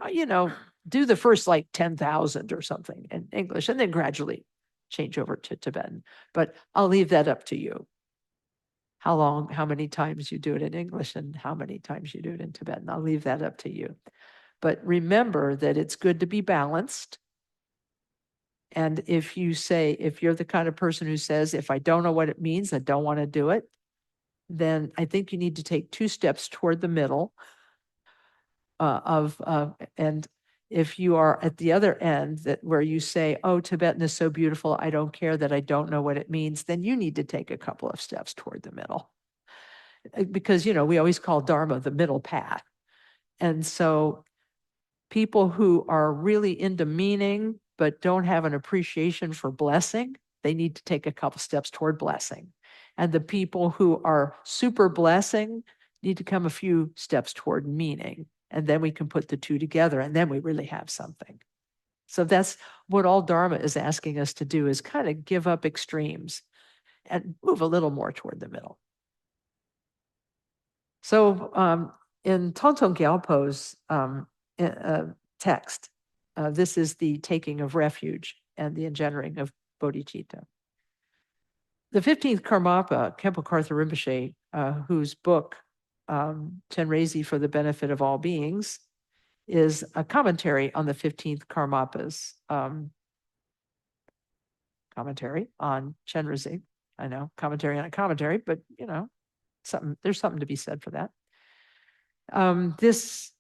A: do the first like 10,000 or something in English, and then gradually change over to Tibetan. But I'll leave that up to you. How many times you do it in English and how many times you do it in Tibetan. I'll leave that up to you. But remember that it's good to be balanced. And if you're the kind of person who says, if I don't know what it means, I don't want to do it, then I think you need to take 2 steps toward the middle and if you are at the other end where you say, oh, Tibetan is so beautiful, I don't care that I don't know what it means, then you need to take a couple of steps toward the middle. Because, we always call Dharma the middle path. And so people who are really into meaning, but don't have an appreciation for blessing, they need to take a couple steps toward blessing. And the people who are super blessing need to come a few steps toward meaning. And then we can put the 2 together, and then we really have something. So that's what all Dharma is asking us to do, is kind of give up extremes and move a little more toward the middle. So in Tongtong Gyalpo's text, this is the taking of refuge and the engendering of bodhicitta. The 15th Karmapa, Khenpo Karthar Rinpoche, whose book, Chenrezig for the Benefit of All Beings, is a commentary on the 15th Karmapa's commentary on Chenrezig. I know, commentary on a commentary, but there's something to be said for that. This,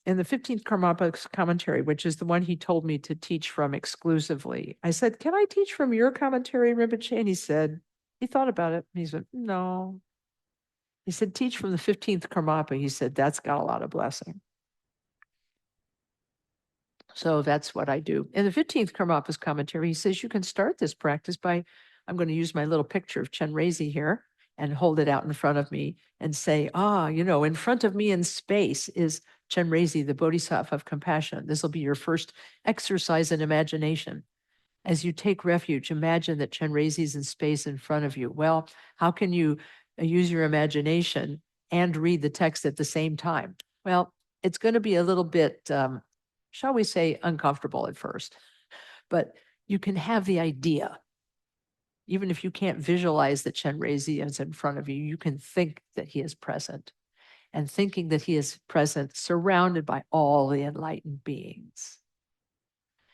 A: in the 15th Karmapa's commentary, which is the one he told me to teach from exclusively, I said, can I teach from your commentary, Rinpoche? And he said, he thought about it. And he said, no, He said, teach from the 15th Karmapa. He said, that's got a lot of blessing. So that's what I do. In the 15th Karmapa's commentary, he says, you can start this practice by, I'm going to use my little picture of Chenrezig here and hold it out in front of me and say, in front of me in space is Chenrezig, the Bodhisattva of Compassion. This will be your first exercise in imagination. As you take refuge, imagine that Chenrezig is in space in front of you. Well, how can you use your imagination and read the text at the same time? Well, it's going to be a little bit, shall we say, uncomfortable at first, but you can have the idea. Even if you can't visualize that Chenrezig is in front of you, you can think that he is present, and thinking that he is present surrounded by all the enlightened beings,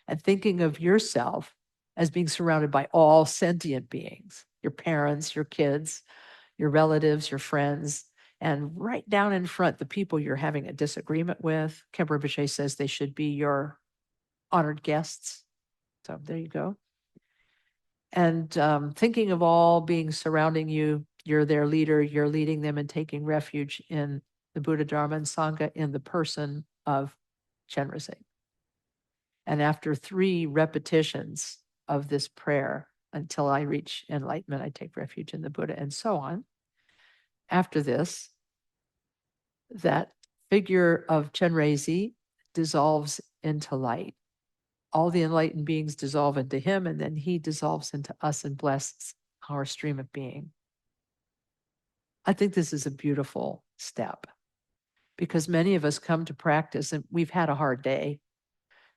A: and thinking of yourself as being surrounded by all sentient beings, your parents, your kids, your relatives, your friends, and right down in front, the people you're having a disagreement with. Khenpo Rinpoche says they should be your honored guests. So there you go. And thinking of all beings surrounding you, you're their leader, you're leading them and taking refuge in the Buddha, Dharma, and Sangha in the person of Chenrezig. And after 3 repetitions of this prayer, until I reach enlightenment, I take refuge in the Buddha, and so on. After this, that figure of Chenrezig dissolves into light. All the enlightened beings dissolve into him, and then he dissolves into us and blesses our stream of being. I think this is a beautiful step, because many of us come to practice and we've had a hard day.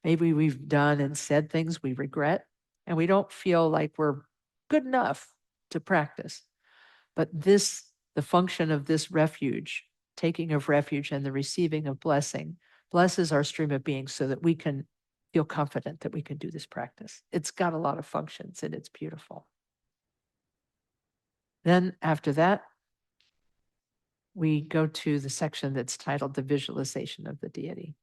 A: Maybe we've done and said things we regret, and we don't feel like we're good enough to practice. But this, the function of this refuge, taking of refuge and the receiving of blessing, blesses our stream of being so that we can feel confident that we can do this practice. It's got a lot of functions and it's beautiful. Then after that, we go to the section that's titled the visualization of the deity.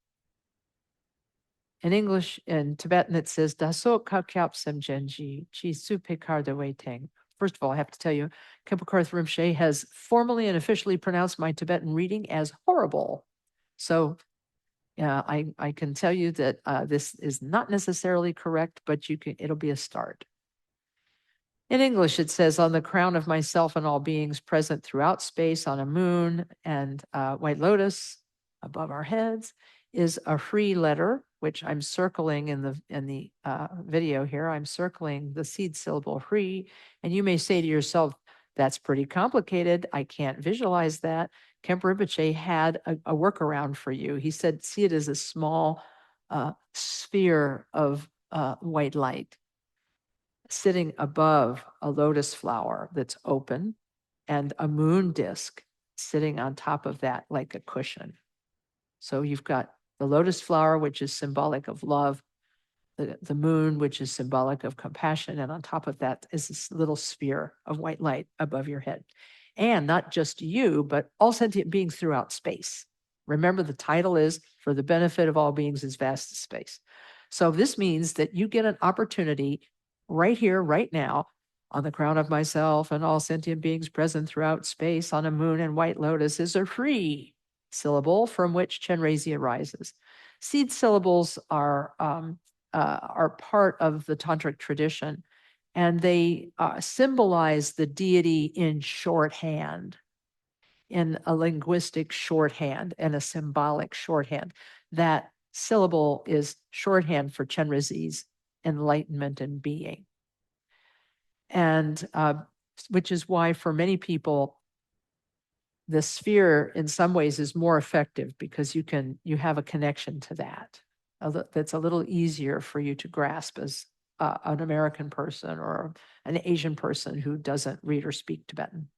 A: In English, in Tibetan, it says, Daso kakyap sem genji, chi su pekar de weteng. First of all, I have to tell you, Khenpo Karthar Rinpoche has formally and officially pronounced my Tibetan reading as horrible. So I can tell you that this is not necessarily correct, but it'll be a start. In English, it says, on the crown of myself and all beings present throughout space, on a moon and white lotus above our heads, is a free letter, which I'm circling in the video here. I'm circling the seed syllable free, and you may say to yourself, that's pretty complicated. I can't visualize that. Khenpo Rinpoche had a workaround for you. He said, see it as a small sphere of white light sitting above a lotus flower that's open, and a moon disk sitting on top of that like a cushion. So you've got the lotus flower, which is symbolic of love, the moon, which is symbolic of compassion, and on top of that is this little sphere of white light above your head. And not just you, but all sentient beings throughout space. Remember, the title is For the Benefit of All Beings is Vast as Space. So this means that you get an opportunity right here, right now, on the crown of myself and all sentient beings present throughout space, on a moon and white lotus, is a free syllable from which Chenrezig arises. Seed syllables are part of the tantric tradition, and they symbolize the deity in shorthand, in a linguistic shorthand and a symbolic shorthand. That syllable is shorthand for Chenrezig's enlightenment and being. And which is why for many people, the sphere in some ways is more effective, because you have a connection to that. That's a little easier for you to grasp as an American person or an Asian person who doesn't read or speak Tibetan.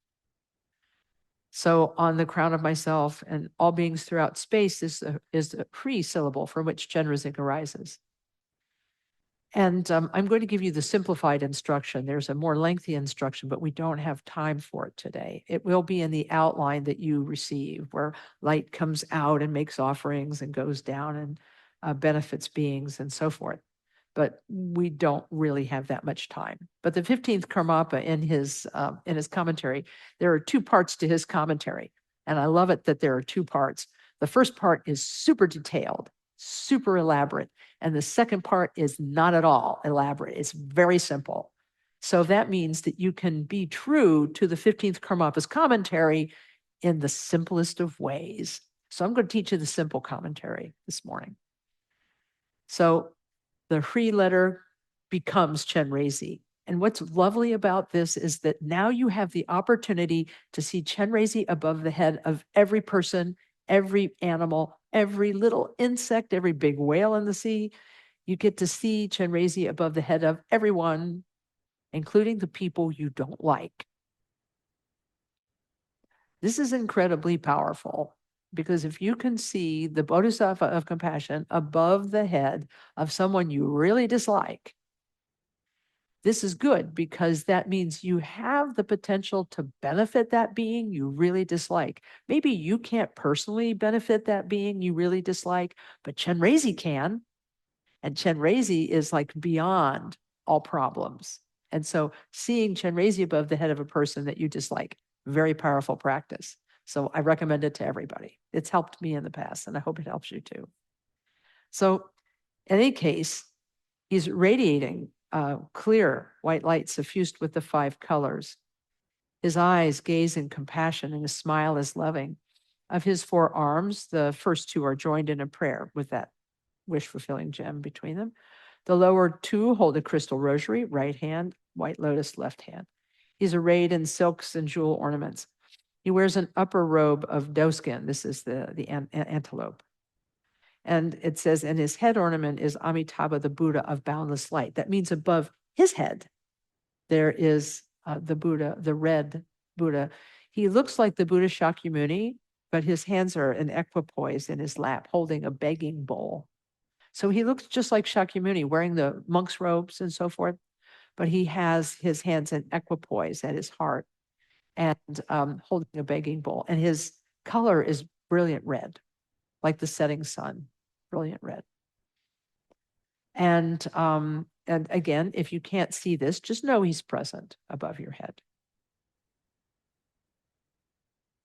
A: So on the crown of myself and all beings throughout space is a pre syllable from which Chenrezig arises. And I'm going to give you the simplified instruction. There's a more lengthy instruction, but we don't have time for it today. It will be in the outline that you receive, where light comes out and makes offerings and goes down and benefits beings and so forth. but we don't really have that much time. But the 15th Karmapa in his commentary, there are two parts to his commentary. And I love it that there are two parts. The first part is super detailed, super elaborate. And the second part is not at all elaborate. It's very simple. So that means that you can be true to the 15th Karmapa's commentary in the simplest of ways. So I'm going to teach you the simple commentary this morning. So the Hri letter becomes Chenrezig. And what's lovely about this is that now you have the opportunity to see Chenrezig above the head of every person, every animal, every little insect, every big whale in the sea. You get to see Chenrezig above the head of everyone, including the people you don't like. This is incredibly powerful because if you can see the Bodhisattva of Compassion above the head of someone you really dislike, this is good because that means you have the potential to benefit that being you really dislike. Maybe you can't personally benefit that being you really dislike, but Chenrezig can. And Chenrezig is like beyond all problems. And so seeing Chenrezig above the head of a person that you dislike, very powerful practice. So I recommend it to everybody. It's helped me in the past, and I hope it helps you too. So in any case, he's radiating clear white light suffused with the 5 colors. His eyes gaze in compassion, and his smile is loving. Of his 4 arms, the first 2 are joined in a prayer with that wish-fulfilling gem between them. The lower 2 hold a crystal rosary, right hand, white lotus, left hand. He's arrayed in silks and jewel ornaments. He wears an upper robe of doeskin. This is the antelope. And it says, and his head ornament is Amitabha, the Buddha of boundless light. That means above his head, there is the Buddha, the red Buddha. He looks like the Buddha Shakyamuni, but his hands are in equipoise in his lap, holding a begging bowl. So he looks just like Shakyamuni, wearing the monk's robes and so forth, but he has his hands in equipoise at his heart and holding a begging bowl. And his color is brilliant red, like the setting sun, brilliant red. And again, if you can't see this, just know he's present above your head.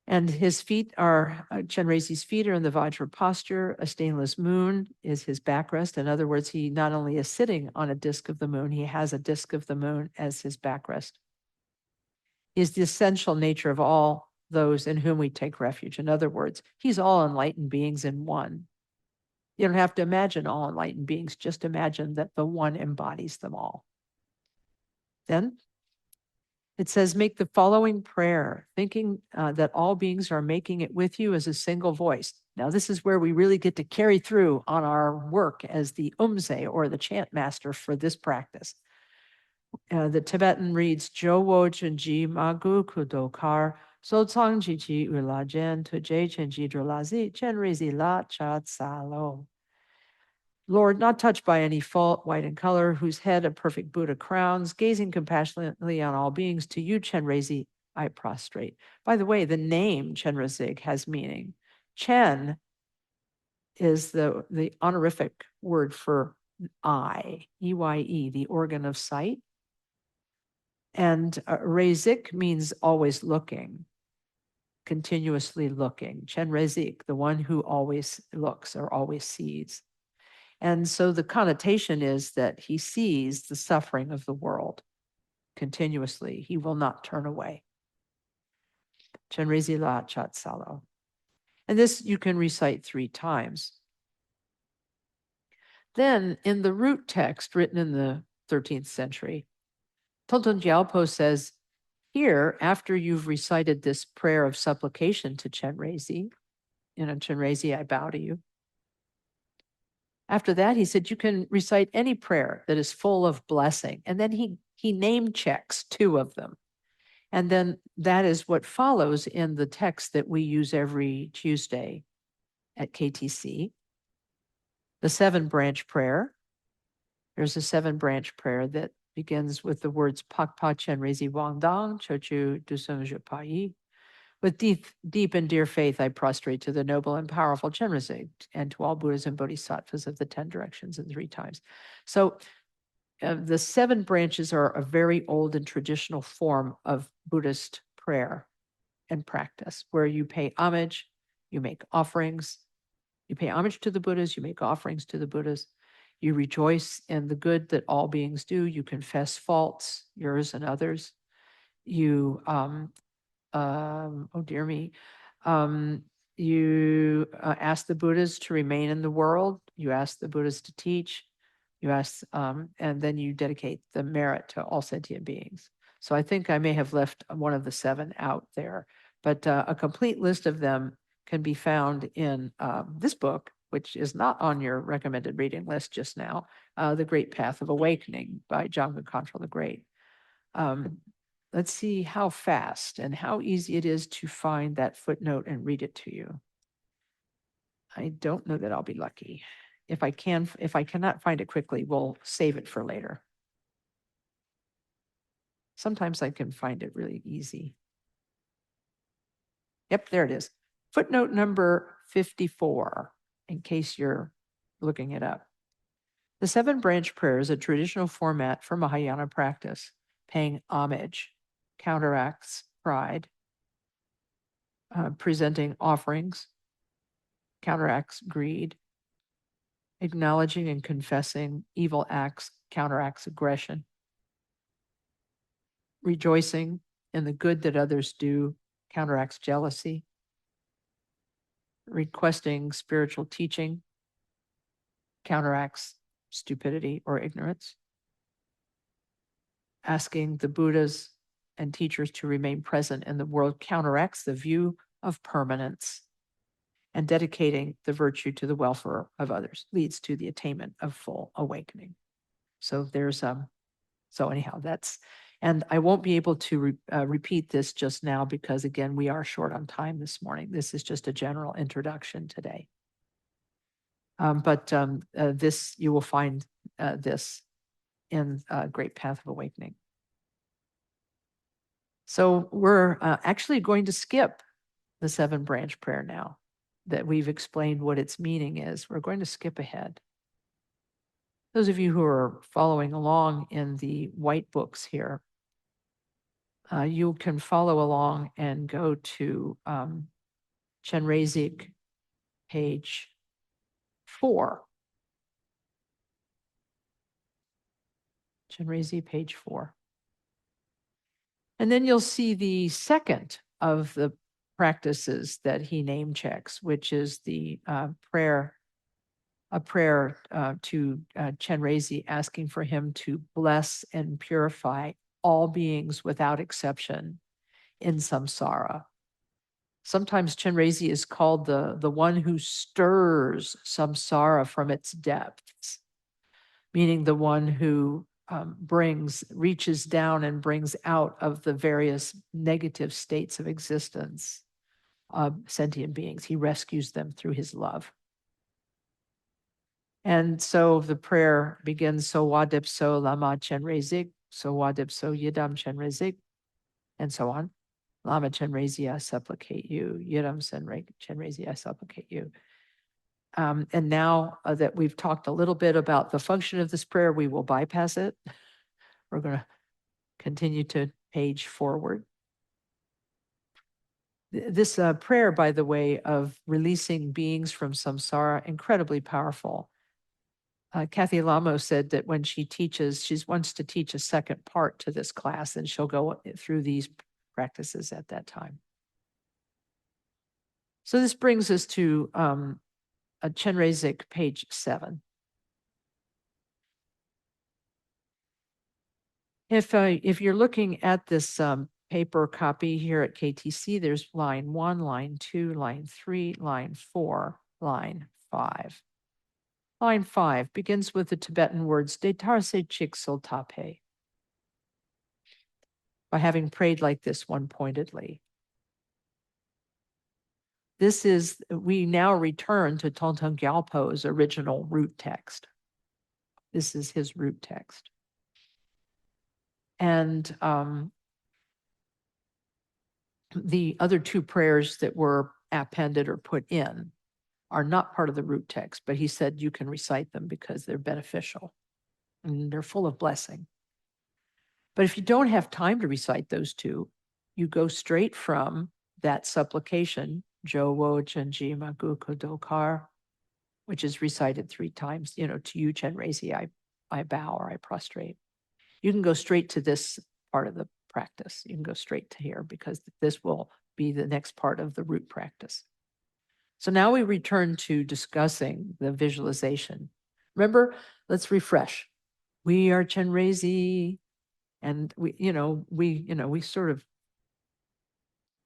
A: And his feet are, Chenrezig's feet are in the Vajra posture. A stainless moon is his backrest. In other words, he not only is sitting on a disk of the moon, he has a disk of the moon as his backrest. He is the essential nature of all those in whom we take refuge. In other words, he's all enlightened beings in one. You don't have to imagine all enlightened beings, just imagine that the one embodies them all. Then it says, make the following prayer, thinking that all beings are making it with you as a single voice. Now, this is where we really get to carry through on our work as the umse, or the chant master for this practice. The Tibetan reads, Jo wo chen ji magu kudokar, so tsang ji ji ula jen to je chen ji drolazi, chen rizi la chat salo. Lord, not touched by any fault, white in color, whose head a perfect Buddha crowns, gazing compassionately on all beings, to you, Chenrezig, I prostrate. By the way, the name Chenrezig has meaning. Chen is the honorific word for eye, E-Y-E, the organ of sight. And Rezik means always looking, continuously looking. Chenrezig, the one who always looks or always sees. And so the connotation is that he sees the suffering of the world continuously. He will not turn away. Chenrezig la chat salo. And this you can recite 3 times. Then in the root text written in the 13th century, Tonton Gyalpo says, here, after you've recited this prayer of supplication to Chenrezig, Chenrezig, I bow to you. After that, he said, you can recite any prayer that is full of blessing. And then he name checks 2 of them. And then that is what follows in the text that we use every Tuesday at KTC. The 7-branch prayer. There's a 7-branch prayer that begins with the words Pak Pa Chenrezig Wang Dang, Chochu Dusung Je Pai. With deep and dear faith, I prostrate to the noble and powerful Chenrezig and to all Buddhas and Bodhisattvas of the 10 directions, and 3 times. So the 7 branches are a very old and traditional form of Buddhist prayer and practice, where you pay homage, you make offerings, you pay homage to the Buddhas, you make offerings to the Buddhas, you rejoice in the good that all beings do, you confess faults, yours and others, you, oh dear me, you ask the Buddhas to remain in the world, you ask the Buddhas to teach, you ask, and then you dedicate the merit to all sentient beings. So I think I may have left one of the 7 out there, but a complete list of them can be found in this book, which is not on your recommended reading list just now, The Great Path of Awakening by Jangpa Khantrul the Great. Let's see how fast and how easy it is to find that footnote and read it to you. I don't know that I'll be lucky. If I cannot find it quickly, we'll save it for later. Sometimes I can find it really easy. Yep, there it is. Footnote number 54, in case you're looking it up. The 7 branch prayer is a traditional format for Mahayana practice. Paying homage counteracts pride. Presenting offerings counteracts greed. Acknowledging and confessing evil acts counteracts aggression. Rejoicing in the good that others do counteracts jealousy. Requesting spiritual teaching counteracts stupidity or ignorance. Asking the Buddhas and teachers to remain present in the world counteracts the view of permanence. And dedicating the virtue to the welfare of others leads to the attainment of full awakening. So there's so anyhow, that's, and I won't be able to repeat this just now because again, we are short on time this morning. This is just a general introduction today. But this, you will find this in Great Path of Awakening. So we're actually going to skip the 7 branch prayer now that we've explained what its meaning is. We're going to skip ahead. Those of you who are following along in the white books here, you can follow along and go to Chenrezig, page 4. Chenrezig, page 4. And then you'll see the second of the practices that he name checks, which is the prayer to Chenrezig, asking for him to bless and purify all beings without exception in samsara. Sometimes Chenrezig is called the one who stirs samsara from its depths, meaning the one who reaches down and brings out of the various negative states of existence of sentient beings. He rescues them through his love. And so the prayer begins, so wadip so Lama Chenrezig, so wadip so Yidam Chenrezig, and so on. Lama Chenrezig, I supplicate you. Yidam Chenrezig, I supplicate you. And now that we've talked a little bit about the function of this prayer, we will bypass it. We're going to continue to page forward. This prayer, by the way, of releasing beings from samsara, incredibly powerful. Kathy Lamo said that when she teaches, she wants to teach a second part to this class, and she'll go through these practices at that time. So this brings us to Chenrezig, page 7. If you're looking at this paper copy here at KTC, there's line 1, line 2, line 3, line 4, line 5. Line 5 begins with the Tibetan words Detarse Chiksul Tape. By having prayed like this one pointedly. We now return to Tongtong Gyalpo's original root text. This is his root text. And the other 2 prayers that were appended or put in are not part of the root text, but he said you can recite them because they're beneficial.
B: and they're full of blessing. But if you don't have time to recite those two, you go straight from that supplication, Jo Wo Chenji Magu Kodokar, which is recited 3 times, to you, Chenrezig, I bow or I prostrate. You can go straight to this part of the practice. You can go straight to here because this will be the next part of the root practice. So now we return to discussing the visualization. Remember, let's refresh. We are Chenrezig, and we sort of,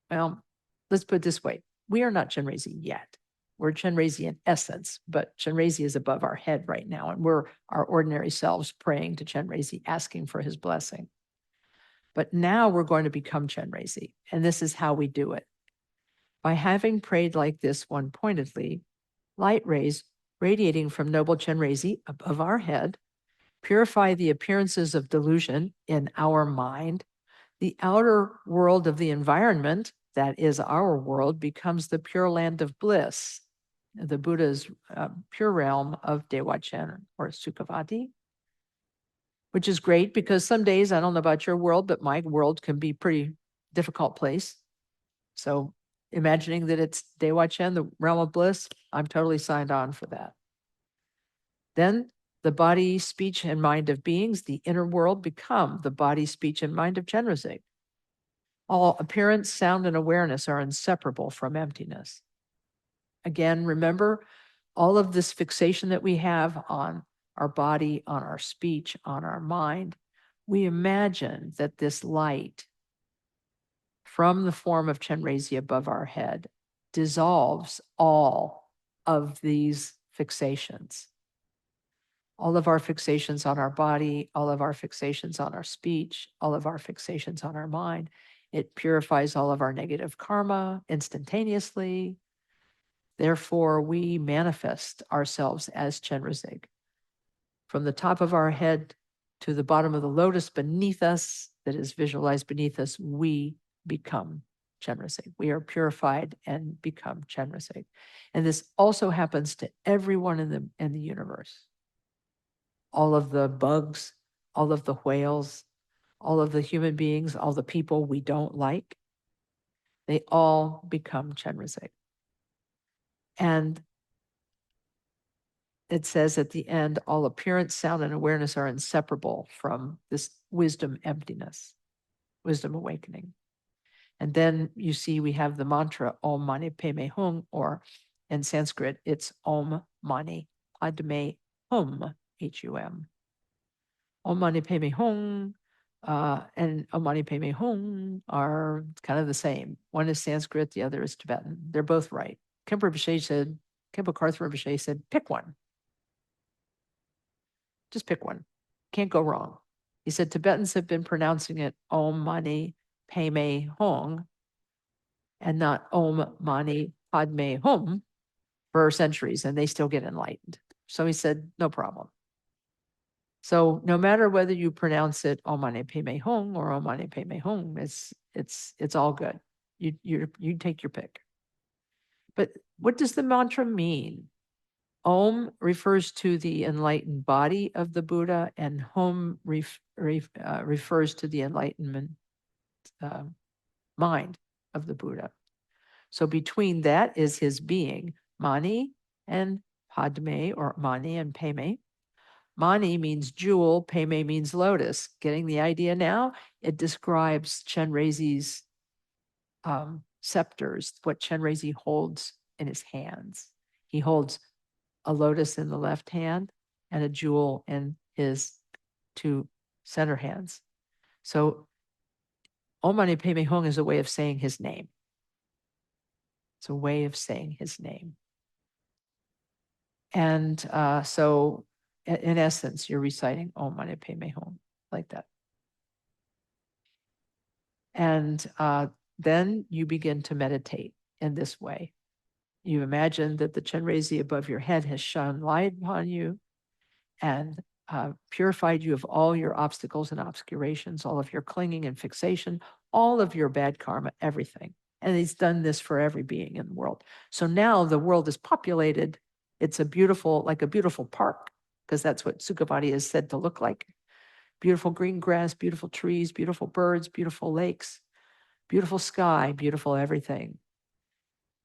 B: well, let's put it this way. We are not Chenrezig yet. We're Chenrezig in essence, but Chenrezig is above our head right now, and we're our ordinary selves praying to Chenrezig, asking for his blessing. But now we're going to become Chenrezig, and this is how we do it. By having prayed like this one pointedly, light rays radiating from noble Chenrezig above our head purify the appearances of delusion in our mind. The outer world of the environment, that is our world, becomes the pure land of bliss, the Buddha's pure realm of Dewa Chen or Sukhavati, which is great because some days, I don't know about your world, but my world can be a pretty difficult place. So imagining that it's Dewa Chen, the realm of bliss, I'm totally signed on for that. Then the body, speech, and mind of beings, the inner world, become the body, speech, and mind of Chenrezig. All appearance, sound, and awareness are inseparable from emptiness. Again, remember all of this fixation that we have on our body, on our speech, on our mind. We imagine that this light from the form of Chenrezig above our head dissolves all of these fixations. All of our fixations on our body, all of our fixations on our speech, all of our fixations on our mind. It purifies all of our negative karma instantaneously. Therefore, we manifest ourselves as Chenrezig. From the top of our head to the bottom of the lotus beneath us, that is visualized beneath us, we become Chenrezig. We are purified and become Chenrezig. And this also happens to everyone in the universe. All of the bugs, all of the whales, all of the human beings, all the people we don't like, they all become Chenrezig. And it says at the end, all appearance, sound, and awareness are inseparable from this wisdom emptiness, wisdom awakening. And then you see we have the mantra Om Mani Padme Hum, or in Sanskrit, it's Om Mani Padme Hum, H-U-M. Om Mani Padme Hum and Om Mani Padme Hum are kind of the same. One is Sanskrit, the other is Tibetan. They're both right. Khenpo Karthar Rinpoche said, pick one. Just pick one. Can't go wrong. He said Tibetans have been pronouncing it Om Mani Padme Hum and not Om Mani Padme Hum for centuries, and they still get enlightened. So he said, no problem. So no matter whether you pronounce it Om Mani Padme Hum or Om Mani Padme Hum, it's all good. You take your pick. But what does the mantra mean? Om refers to the enlightened body of the Buddha, and Hum refers to the enlightenment mind of the Buddha. So between that is his being, Mani and Padme, or Mani and Padme. Mani means jewel, Padme means lotus. Getting the idea now? It describes Chenrezig's scepters, what Chenrezig holds in his hands. He holds a lotus in the left hand and a jewel in his 2 center hands. So Om Mani Padme Hum is a way of saying his name. It's a way of saying his name. And so in essence, you're reciting Om Mani Padme Hum like that. And then you begin to meditate in this way. You imagine that the Chenrezig above your head has shone light upon you and purified you of all your obstacles and obscurations, all of your clinging and fixation, all of your bad karma, everything. And he's done this for every being in the world. So now the world is populated. It's like a beautiful park because that's what Sukhavati is said to look like. Beautiful green grass, beautiful trees, beautiful birds, beautiful lakes, beautiful sky, beautiful everything.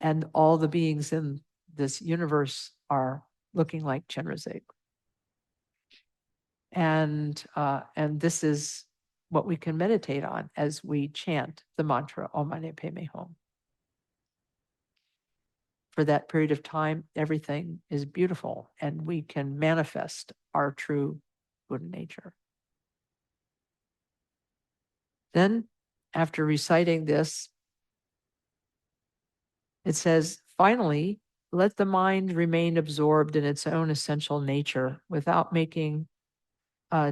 B: And all the beings in this universe are looking like Chenrezig. And this is what we can meditate on as we chant the mantra Om Mani Padme Hum. For that period of time, everything is beautiful and we can manifest our true Buddha nature. Then, after reciting this, it says, finally, let the mind remain absorbed in its own essential nature without making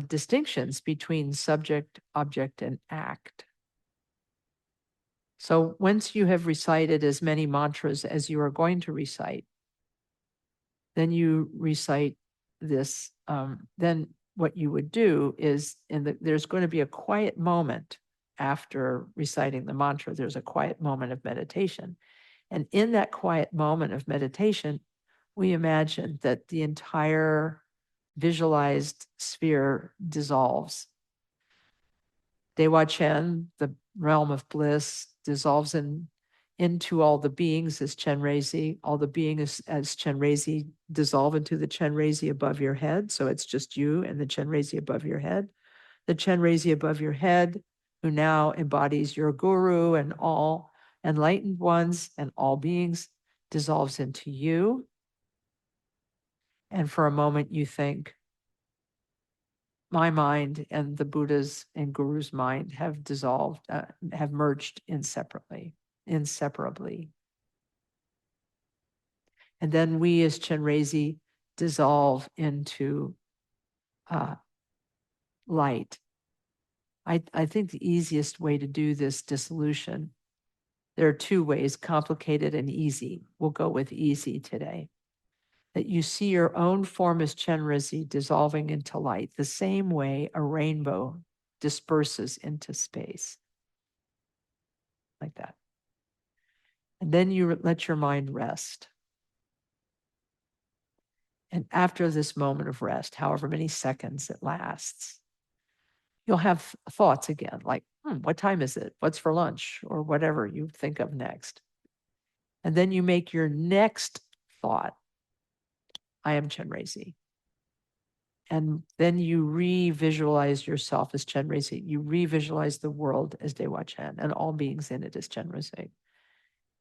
B: distinctions between subject, object, and act. So once you have recited as many mantras as you are going to recite, then you recite this. Then what you would do is, there's going to be a quiet moment after reciting the mantra. There's a quiet moment of meditation. And in that quiet moment of meditation, we imagine that the entire visualized sphere dissolves. Dewa Chen, the realm of bliss, dissolves into all the beings as Chenrezig. All the beings as Chenrezig dissolve into the Chenrezig above your head. So it's just you and the Chenrezig above your head. The Chenrezig above your head, who now embodies your guru and all enlightened ones and all beings, dissolves into you. And for a moment you think, my mind and the Buddha's and Guru's mind have dissolved, have merged inseparably. And then we as Chenrezig dissolve into light. I think the easiest way to do this dissolution, there are two ways, complicated and easy. We'll go with easy today. That you see your own form as Chenrezig dissolving into light, the same way a rainbow disperses into space. Like that. And then you let your mind rest. And after this moment of rest, however many seconds it lasts, you'll have thoughts again, like, what time is it? What's for lunch? Or whatever you think of next. And then you make your next thought, I am Chenrezig. And then you re-visualize yourself as Chenrezig. You re-visualize the world as Dewa Chen and all beings in it as Chenrezig.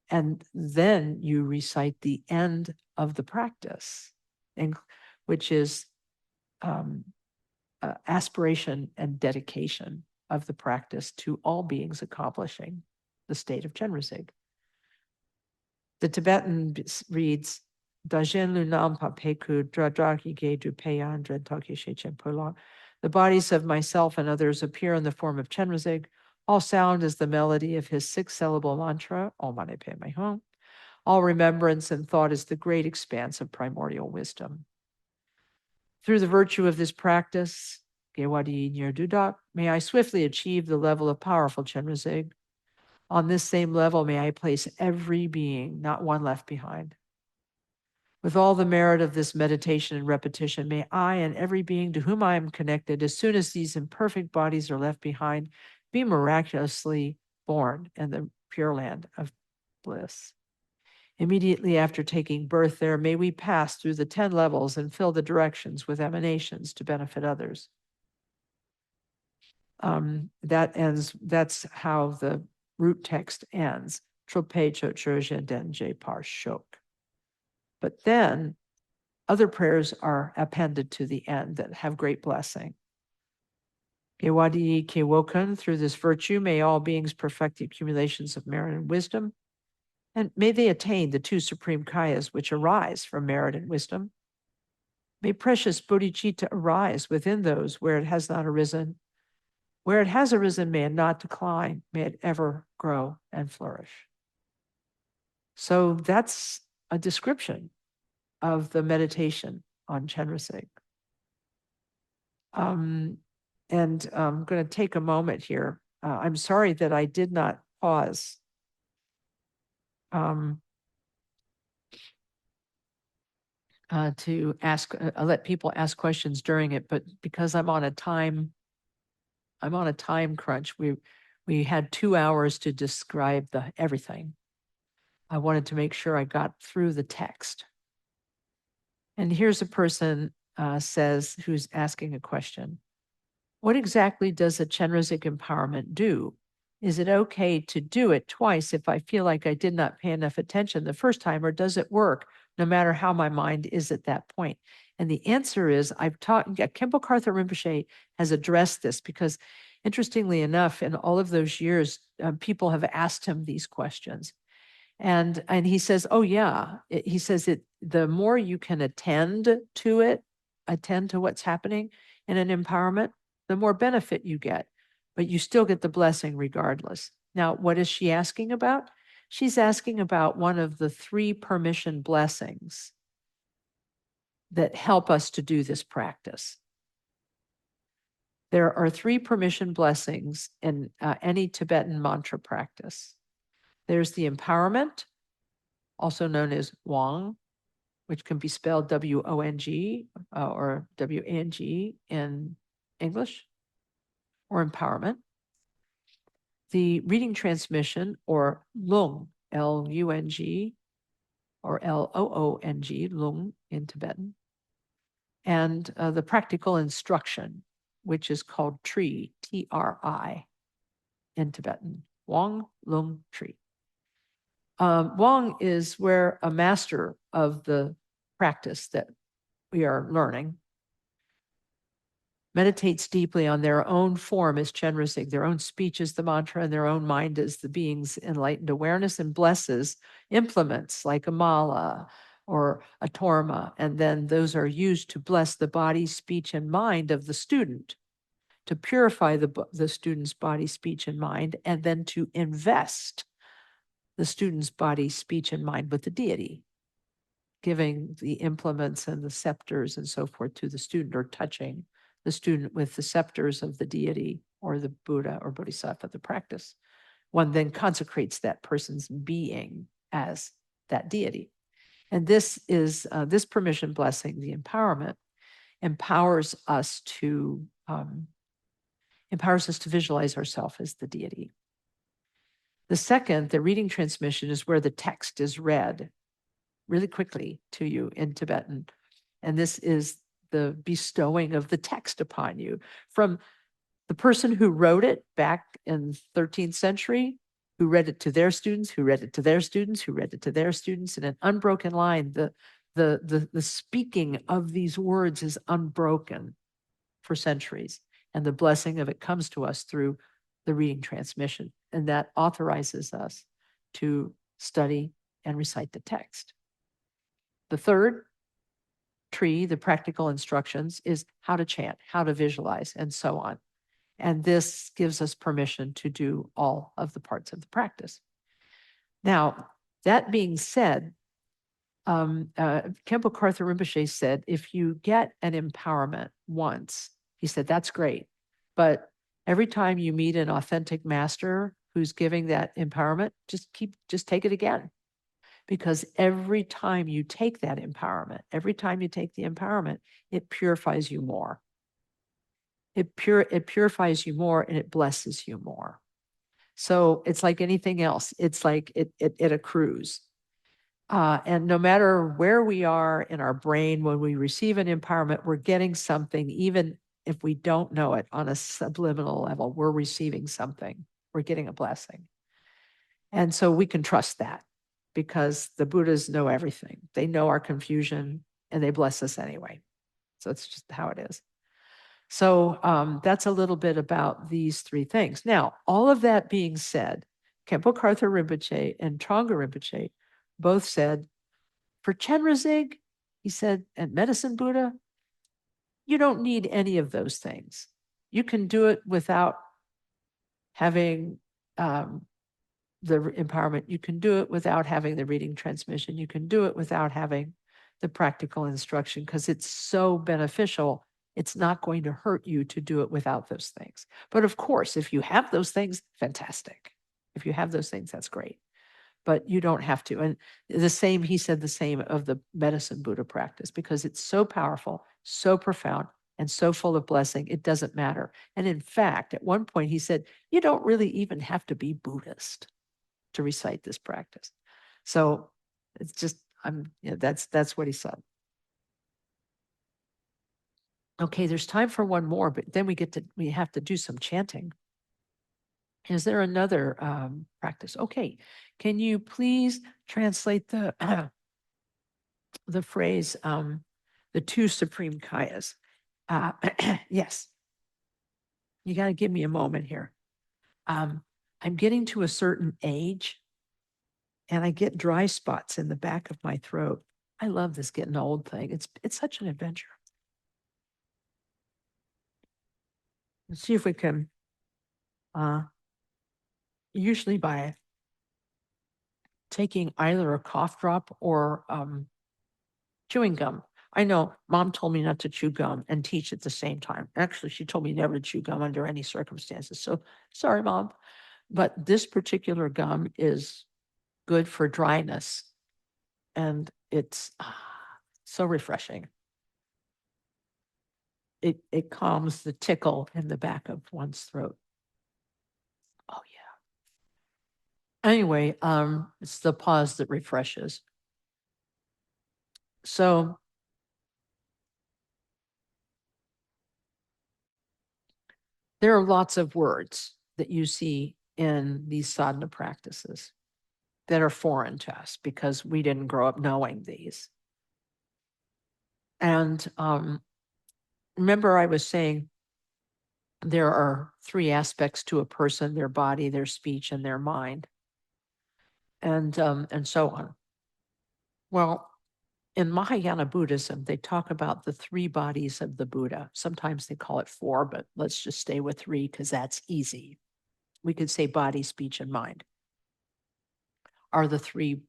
B: And then you recite the end of the practice, which is aspiration and dedication of the practice to all beings accomplishing the state of Chenrezig. The Tibetan reads, Dajen lunam pa peku dradraki ge du peyan dredtoki shechen polong. The bodies of myself and others appear in the form of Chenrezig. All sound is the melody of his 6-syllable mantra, Om Mani Padme Hum. All remembrance and thought is the great expanse of primordial wisdom. Through the virtue of this practice, Gewadi Nyer Dudak, may I swiftly achieve the level of powerful Chenrezig. On this same level, may I place every being, not one left behind. With all the merit of this meditation and repetition, may I and every being to whom I am connected, as soon as these imperfect bodies are left behind, be miraculously born in the Pure Land of bliss. Immediately after taking birth there, may we pass through the 10 levels and fill the directions with emanations to benefit others. That's how the root text ends. But then other prayers are appended to the end that have great blessing. Gewadi Kewoken, through this virtue, may all beings perfect the accumulations of merit and wisdom, and may they attain the 2 supreme kayas which arise from merit and wisdom. May precious bodhicitta arise within those where it has not arisen. Where it has arisen, may it not decline, may it ever grow and flourish. So that's a description of the meditation on Chenrezig. And I'm going to take a moment here. I'm sorry that I did not pause. to ask, let people ask questions during it, but because I'm on a time crunch. We had 2 hours to describe everything. I wanted to make sure I got through the text. And here's a person who's asking a question. What exactly does a Chenrezig empowerment do? Is it okay to do it twice if I feel like I did not pay enough attention the first time, or does it work no matter how my mind is at that point? And the answer is, Khenpo Karthar Rinpoche has addressed this because, interestingly enough, in all of those years, people have asked him these questions. And he says, oh yeah, he says the more you can attend to what's happening in an empowerment, the more benefit you get, but you still get the blessing regardless. Now, what is she asking about? She's asking about one of the 3 permission blessings that help us to do this practice. There are 3 permission blessings in any Tibetan mantra practice. There's the empowerment, also known as Wang, which can be spelled W-O-N-G or W-A-N-G in English, or empowerment. The reading transmission, or Lung, L-U-N-G, or L-O-O-N-G, Lung in Tibetan. And the practical instruction, which is called Tri, T-R-I, in Tibetan. Wang, Lung, Tri. Wang is where a master of the practice that we are learning meditates deeply on their own form as Chenrezig, their own speech is the mantra, and their own mind is the being's enlightened awareness, and blesses implements like a mala or a torma. And then those are used to bless the body, speech, and mind of the student, to purify the student's body, speech, and mind, and then to invest the student's body, speech, and mind with the deity, giving the implements and the scepters and so forth to the student, or touching the student with the scepters of the deity or the Buddha or Bodhisattva of the practice. One then consecrates that person's being as that deity. And this is this permission blessing, the empowerment, empowers us to visualize ourselves as the deity. The second, the reading transmission, is where the text is read really quickly to you in Tibetan. And this is the bestowing of the text upon you from the person who wrote it back in 13th century, who read it to their students, who read it to their students, who read it to their students in an unbroken line. The speaking of these words is unbroken for centuries, and the blessing of it comes to us through the reading transmission, and that authorizes us to study and recite the text. The third tree, the practical instructions, is how to chant, how to visualize, and so on. And this gives us permission to do all of the parts of the practice. Now, that being said, Khenpo Karthar Rinpoche said, if you get an empowerment once, he said, that's great. But every time you meet an authentic master who's giving that empowerment, just take it again. Because every time you take that empowerment, every time you take the empowerment, it purifies you more. It purifies you more, and it blesses you more. So it's like anything else. It's like it accrues. And no matter where we are in our brain, when we receive an empowerment, we're getting something, even if we don't know it on a subliminal level, we're receiving something. We're getting a blessing. And so we can trust that, because the Buddhas know everything. They know our confusion, and they bless us anyway. So it's just how it is. So that's a little bit about these 3 things. Now, all of that being said, Khenpo Karthar Rinpoche and Trungpa Rinpoche both said, for Chenrezig, he said, and Medicine Buddha, you don't need any of those things. You can do it without having the empowerment. You can do it without having the reading transmission. You can do it without having the practical instruction, because it's so beneficial. It's not going to hurt you to do it without those things. But of course, if you have those things, fantastic. If you have those things, that's great. but you don't have to. And the same, he said the same of the medicine Buddha practice, because it's so powerful, so profound, and so full of blessing, it doesn't matter. And in fact, at one point he said, you don't really even have to be Buddhist to recite this practice. So it's just, that's what he said. Okay, there's time for one more, but then we have to do some chanting. Is there another practice? Okay, can you please translate the the phrase, the two supreme kayas? Yes, you got to give me a moment here. I'm getting to a certain age, and I get dry spots in the back of my throat. I love this getting old thing. It's such an adventure. Let's see if we can. Usually by taking either a cough drop or chewing gum. I know mom told me not to chew gum and teach at the same time. Actually, she told me never to chew gum under any circumstances. So sorry, mom. But this particular gum is good for dryness, and it's so refreshing. It calms the tickle in the back of one's throat. Oh yeah. Anyway, it's the pause that refreshes. So there are lots of words that you see in these sadhana practices that are foreign to us because we didn't grow up knowing these. And remember, I was saying there are three aspects to a person: their body, their speech, and their mind, and so on. Well, in Mahayana Buddhism, they talk about the three bodies of the Buddha. Sometimes they call it four, but let's just stay with three because that's easy. We could say body, speech, and mind are the three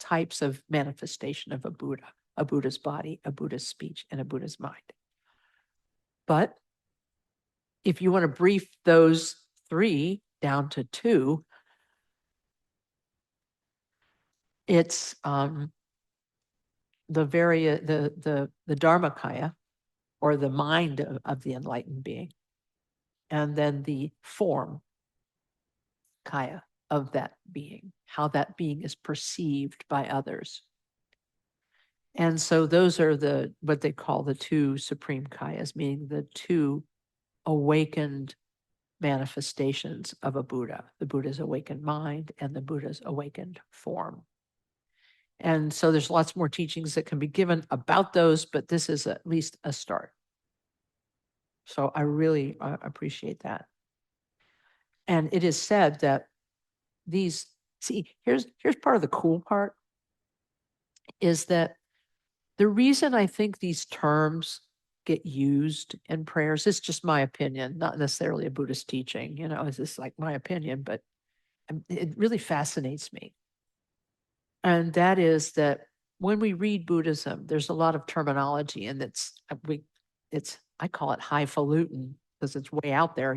B: types of manifestation of a Buddha: a Buddha's body, a Buddha's speech, and a Buddha's mind. But if you want to brief those three down to two, it's the Dharmakaya, or the mind of the enlightened being, and then the form kaya of that being, how that being is perceived by others. And so those are what they call the two supreme kayas, meaning the two awakened manifestations of a Buddha: the Buddha's awakened mind and the Buddha's awakened form. And so there's lots more teachings that can be given about those, but this is at least a start. So I really appreciate that. And it is said that here's part of the cool part, is that the reason I think these terms get used in prayers, it's just my opinion, not necessarily a Buddhist teaching, it's just like my opinion, but it really fascinates me. And that is that when we read Buddhism, there's a lot of terminology, and I call it highfalutin because it's way out there,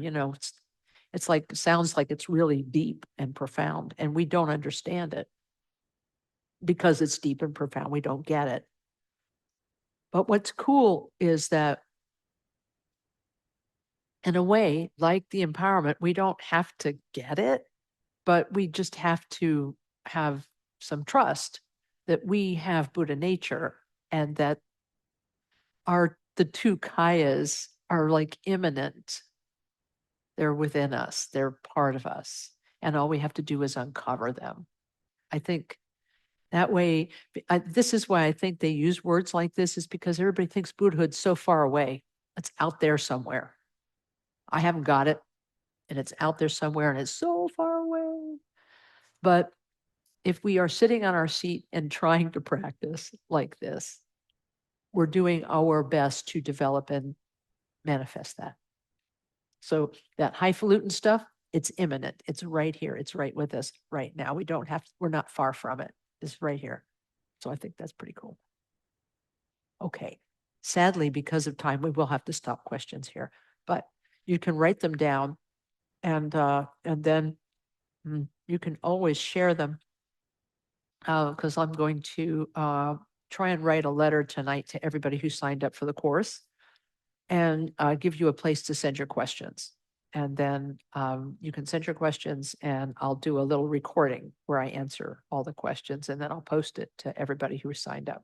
B: it's like, sounds like it's really deep and profound, and we don't understand it because it's deep and profound. We don't get it. But what's cool is that, in a way, like the empowerment, we don't have to get it, but we just have to have some trust that we have Buddha nature, and that the two kayas are like immanent. They're within us, they're part of us, and all we have to do is uncover them. I think that way, this is why I think they use words like this, is because everybody thinks Buddhahood's so far away. It's out there somewhere. I haven't got it, and it's out there somewhere, and it's so far away. But if we are sitting on our seat and trying to practice like this, we're doing our best to develop and manifest that. So that highfalutin stuff, it's imminent. It's right here. It's right with us right now. We're not far from it. It's right here. So I think that's pretty cool. Okay. Sadly, because of time, we will have to stop questions here, but you can write them down, and then you can always share them because I'm going to try and write a letter tonight to everybody who signed up for the course and give you a place to send your questions. And then you can send your questions and I'll do a little recording where I answer all the questions and then I'll post it to everybody who signed up.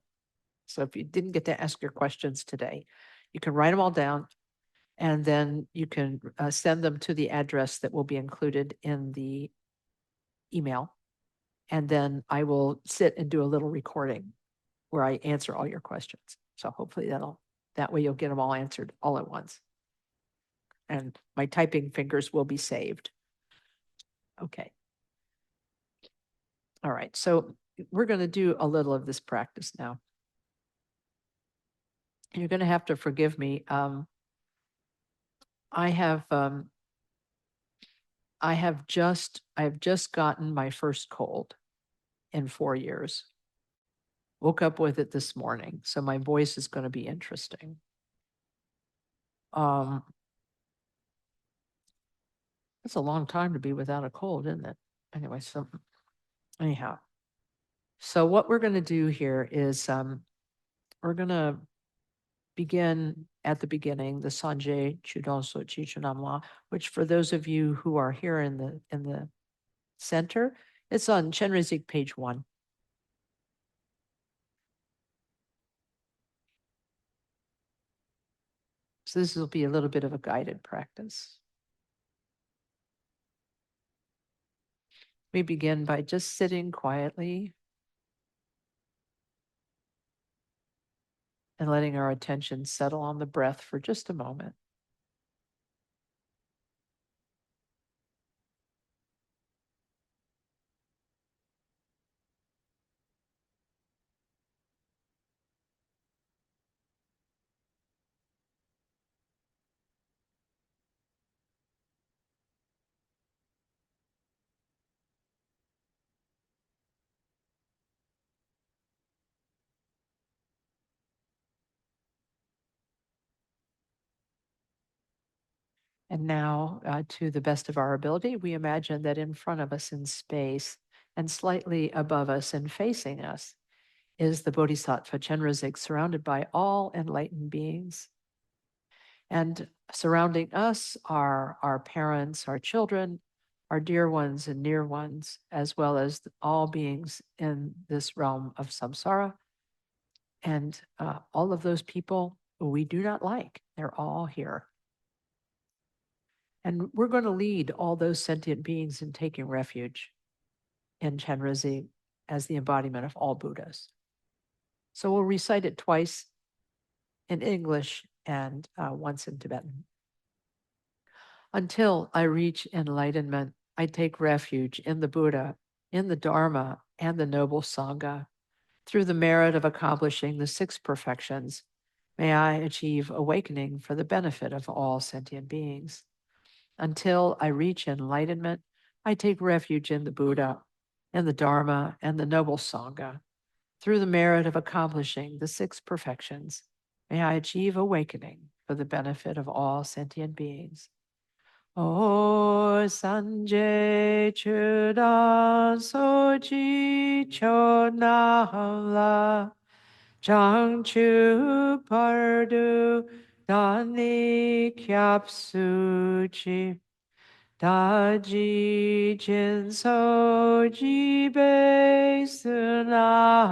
B: So if you didn't get to ask your questions today, you can write them all down and then you can send them to the address that will be included in the email. And then I will sit and do a little recording where I answer all your questions. So hopefully that way you'll get them all answered all at once. And my typing fingers will be saved. Okay. All right. So we're going to do a little of this practice now. You're going to have to forgive me. I have just gotten my first cold in 4 years. Woke up with it this morning, so my voice is going to be interesting. It's a long time to be without a cold, isn't it? Anyway, so anyhow, so what we're going to do here is we're going to begin at the beginning, the Sanjay Chudon Sochi Chunamla, which for those of you who are here in the center, it's on Chenrezig page 1. So this will be a little bit of a guided practice. We begin by just sitting quietly and letting our attention settle on the breath for just a moment. And now, to the best of our ability, we imagine that in front of us in space and slightly above us and facing us is the Bodhisattva Chenrezig, surrounded by all enlightened beings. And surrounding us are our parents, our children, our dear ones and near ones, as well as all beings in this realm of samsara. And all of those people we do not like, they're all here. And we're going to lead all those sentient beings in taking refuge in Chenrezig as the embodiment of all Buddhas. So we'll recite it twice in English and once in Tibetan. Until I reach enlightenment, I take refuge in the Buddha, in the Dharma, and the noble Sangha. Through the merit of accomplishing the 6 perfections, may I achieve awakening for the benefit of all sentient beings. Until I reach enlightenment, I take refuge in the Buddha, in the Dharma, and the noble Sangha. Through the merit of accomplishing the 6 perfections, may I achieve awakening for the benefit of all sentient beings. O Sanjay Chudan Sochi Chonamla Changchu Pardu Dani Kyapsuchi Daji Jinso Jibe Sunanki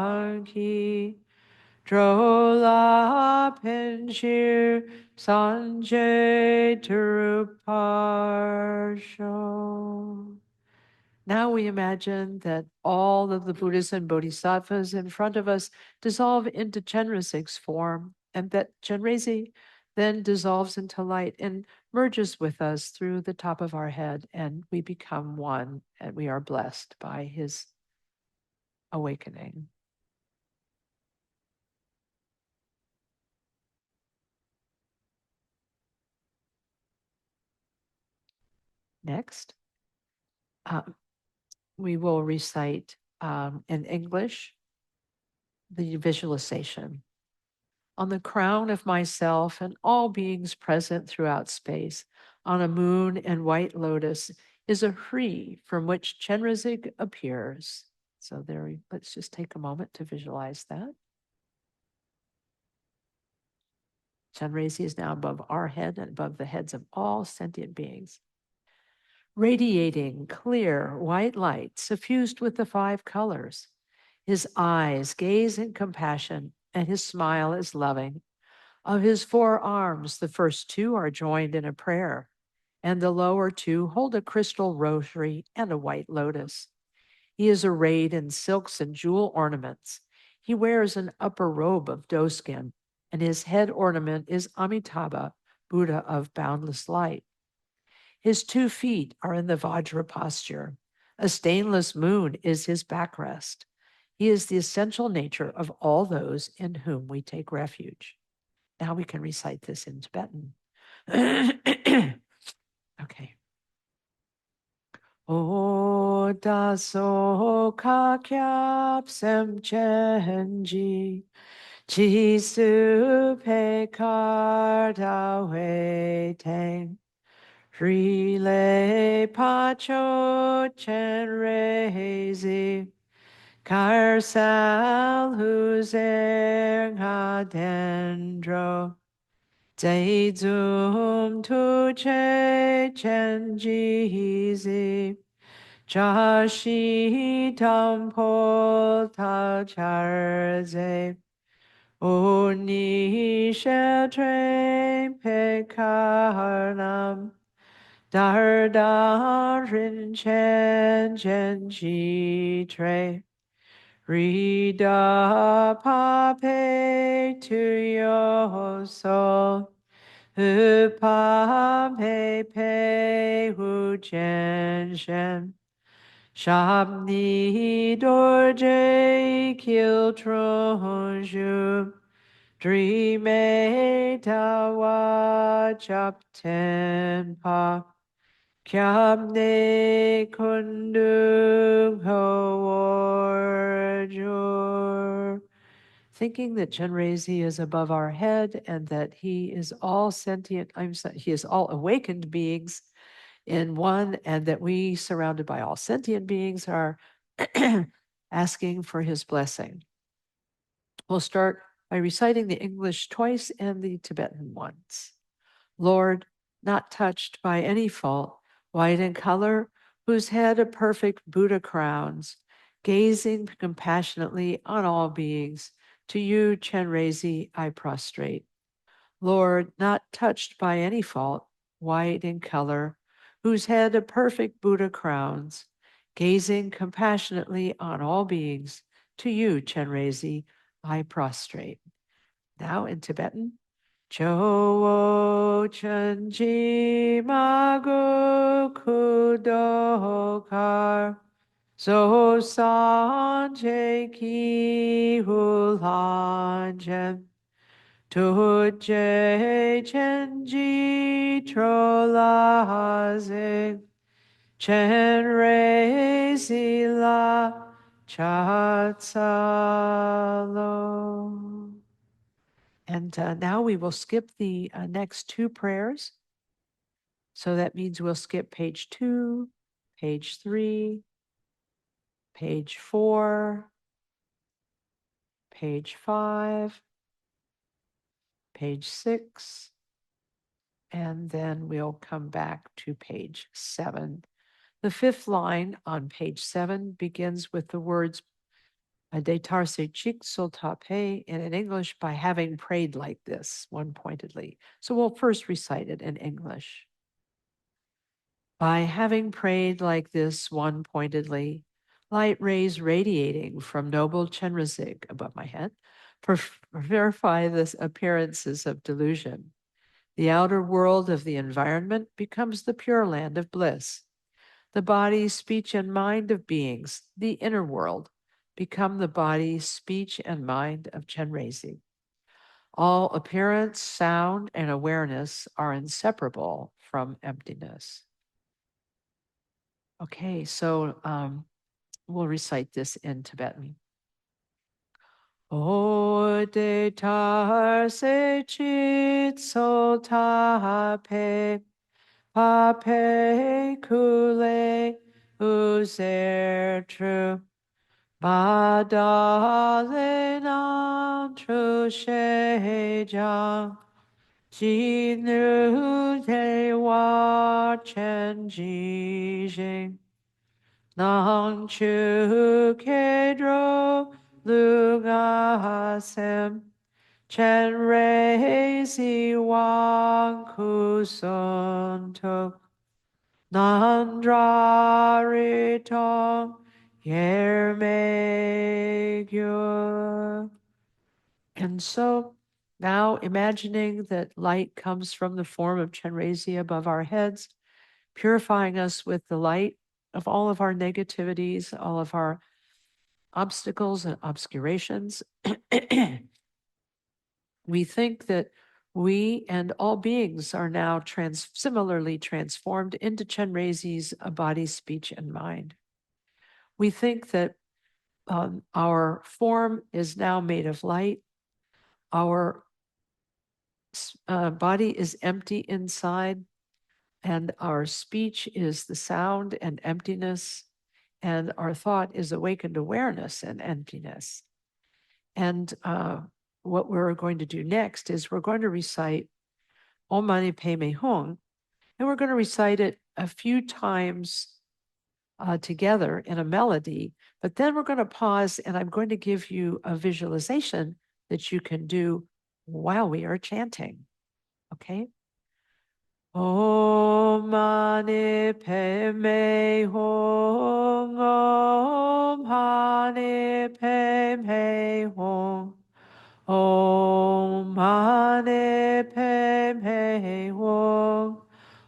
B: Drola Penshir Sanjay Tiruparsho. Now we imagine that all of the Buddhas and Bodhisattvas in front of us dissolve into Chenrezig's form, and that Chenrezig then dissolves into light and merges with us through the top of our head, and we become one, and we are blessed by his awakening. Next, we will recite in English the visualization. On the crown of myself and all beings present throughout space, on a moon and white lotus, is a tree from which Chenrezig appears. So let's just take a moment to visualize that. Chenrezig is now above our head and above the heads of all sentient beings. Radiating clear white light suffused with the 5 colors. His eyes gaze in compassion and his smile is loving. Of his 4 arms, the first 2 are joined in a prayer, and the lower 2 hold a crystal rosary and a white lotus. He is arrayed in silks and jewel ornaments. He wears an upper robe of doeskin, and his head ornament is Amitabha, Buddha of boundless light. His 2 feet are in the Vajra posture. A stainless moon is his backrest. He is the essential nature of all those in whom we take refuge. Now we can recite this in Tibetan. Okay. O daso kakyap sem chenji, jisu pekar da wei teng, rile pacho chenrezi, kar sal huzer ha dendro, Dei zum tu che chenjizi, Jashi tampo ta charze, Uni shetre pekarnam, Dardarin chen chenji Rida pape to your soul. Upa pepe hu chen shen. Shabni dorje kil tronju. Drime tawa chap tempa. Kyabne kundung ho thinking that Chenrezig is above our head and that he is all sentient, he is all awakened beings in one, and that we, surrounded by all sentient beings, are asking for his blessing. We'll start by reciting the English twice and the Tibetan once. Lord, not touched by any fault, white in color, whose head a perfect Buddha crowns, gazing compassionately on all beings, to you, Chenrezig, I prostrate. Lord, not touched by any fault, white in color, whose head a perfect Buddha crowns, gazing compassionately on all beings, to you, Chenrezig, I prostrate. Now in Tibetan. Chowo Chenji Magu Kudokar So Sanje Ki Hulanjen Tuje Chenji Trolazing Chenrezig La Chatsalo. And now we will skip the next 2 prayers. So that means we'll skip page 2, page 3, page 4, page 5, page 6, and then we'll come back to page 7. The 5th line on page 7 begins with the words Detarse chik soltape, and in English, by having prayed like this, one pointedly. So we'll first recite it in English. By having prayed like this, one pointedly, light rays radiating from noble Chenrezig above my head, purify the appearances of delusion. The outer world of the environment becomes the pure land of bliss. The body, speech, and mind of beings, the inner world, become the body, speech, and mind of Chenrezig. All appearance, sound, and awareness are inseparable from emptiness. Okay, so we'll recite this in Tibetan. O de tar se chit so ta pe pa pe kule uzer tru Badalenan trusheja Jinu te wa chenjijing Nang chu kedro lugasem Chenrezig wang kusuntuk Nandraritong yermegyo. And so now imagining that light comes from the form of Chenrezig above our heads, purifying us with the light of all of our negativities, all of our obstacles and obscurations. We think that we and all beings are now similarly transformed into Chenrezig's body, speech, and mind. We think that our form is now made of light. Our body is empty inside, and our speech is the sound and emptiness, and our thought is awakened awareness and emptiness. And what we're going to do next is we're going to recite Om Mani Padme Hum, and we're going to recite it a few times together in a melody, but then we're going to pause and I'm going to give you a visualization that you can do while we are chanting. Okay? Om Mani Padme Hum, Om Mani Padme Hum, Om Mani Padme Hum,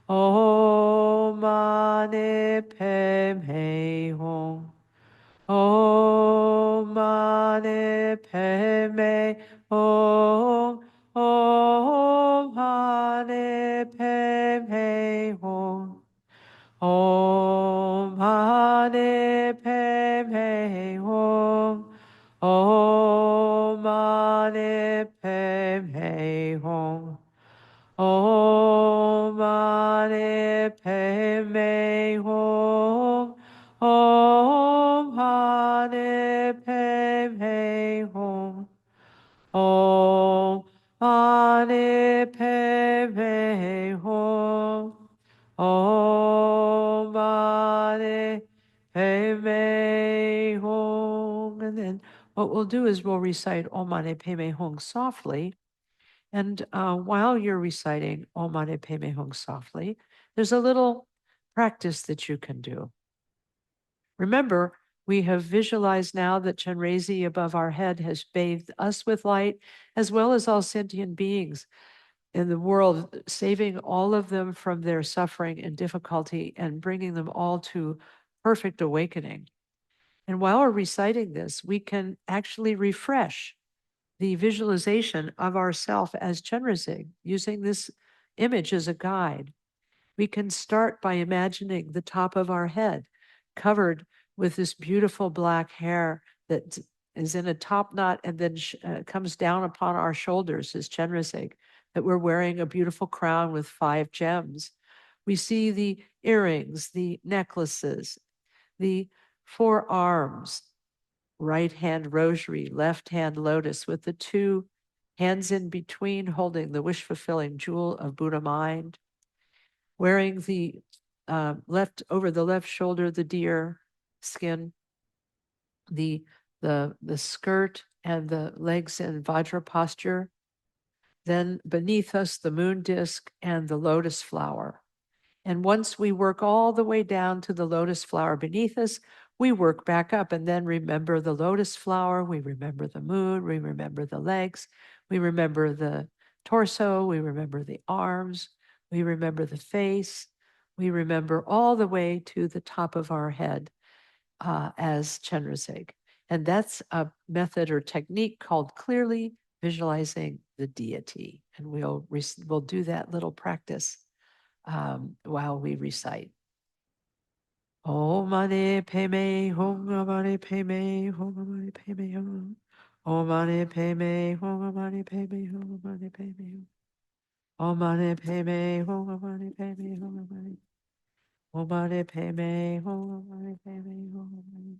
B: Om Mani Padme Hum, Om Mani Padme Hum, Om Mani Padme Hum, Om Mani Padme Hum, Om Mani Padme Hum, Om Mani Padme Hum, Om Mani Padme Hum, Om Mani Padme Hum, Om Mani Padme Hum. And then what we'll do is we'll recite Om Mani Padme Hum softly. And while you're reciting Om Mani Padme Hum softly, there's a little practice that you can do. Remember, we have visualized now that Chenrezig above our head has bathed us with light, as well as all sentient beings in the world, saving all of them from their suffering and difficulty and bringing them all to perfect awakening. And while we're reciting this, we can actually refresh the visualization of ourself as Chenrezig, using this image as a guide. We can start by imagining the top of our head covered with this beautiful black hair that is in a top knot and then comes down upon our shoulders as Chenrezig, that we're wearing a beautiful crown with 5 gems. We see the earrings, the necklaces, the 4 arms, right hand rosary, left hand lotus, with the 2 hands in between holding the wish fulfilling jewel of Buddha mind, wearing the over the left shoulder, the deer skin, the skirt and the legs in Vajra posture. Then beneath us, the moon disk and the lotus flower. And once we work all the way down to the lotus flower beneath us, we work back up and then remember the lotus flower, we remember the moon, we remember the legs, we remember the torso, we remember the arms, we remember the face, we remember all the way to the top of our head as Chenrezig. And that's a method or technique called clearly visualizing the deity. And we'll do that little practice while we recite. Om Mani Padme Hum, Om Mani Padme Hum, Om Mani Padme Hum, Om Mani Padme Hum, Om Mani Padme Hum, Om Mani Padme Hum, Om Mani Padme Hum, Om Mani Padme Hum, Om Mani Padme Hum, Om Mani Padme Hum,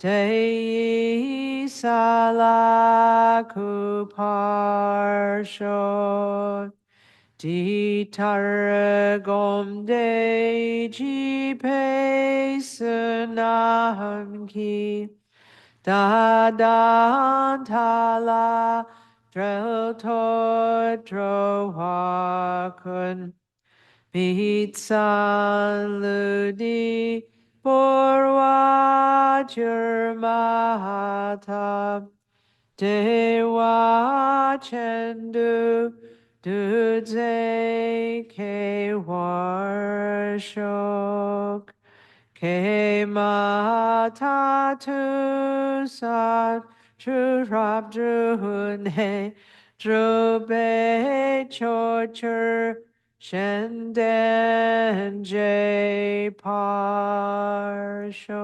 B: Dei salaku parsho ditargom de jipe sunam ki dadantala drel to drohakun Pitsan ludi porvajur mahata dewa chendu dudze ke warshok ke mata tu sat churab drune drube chochur Shenden J. Parsho.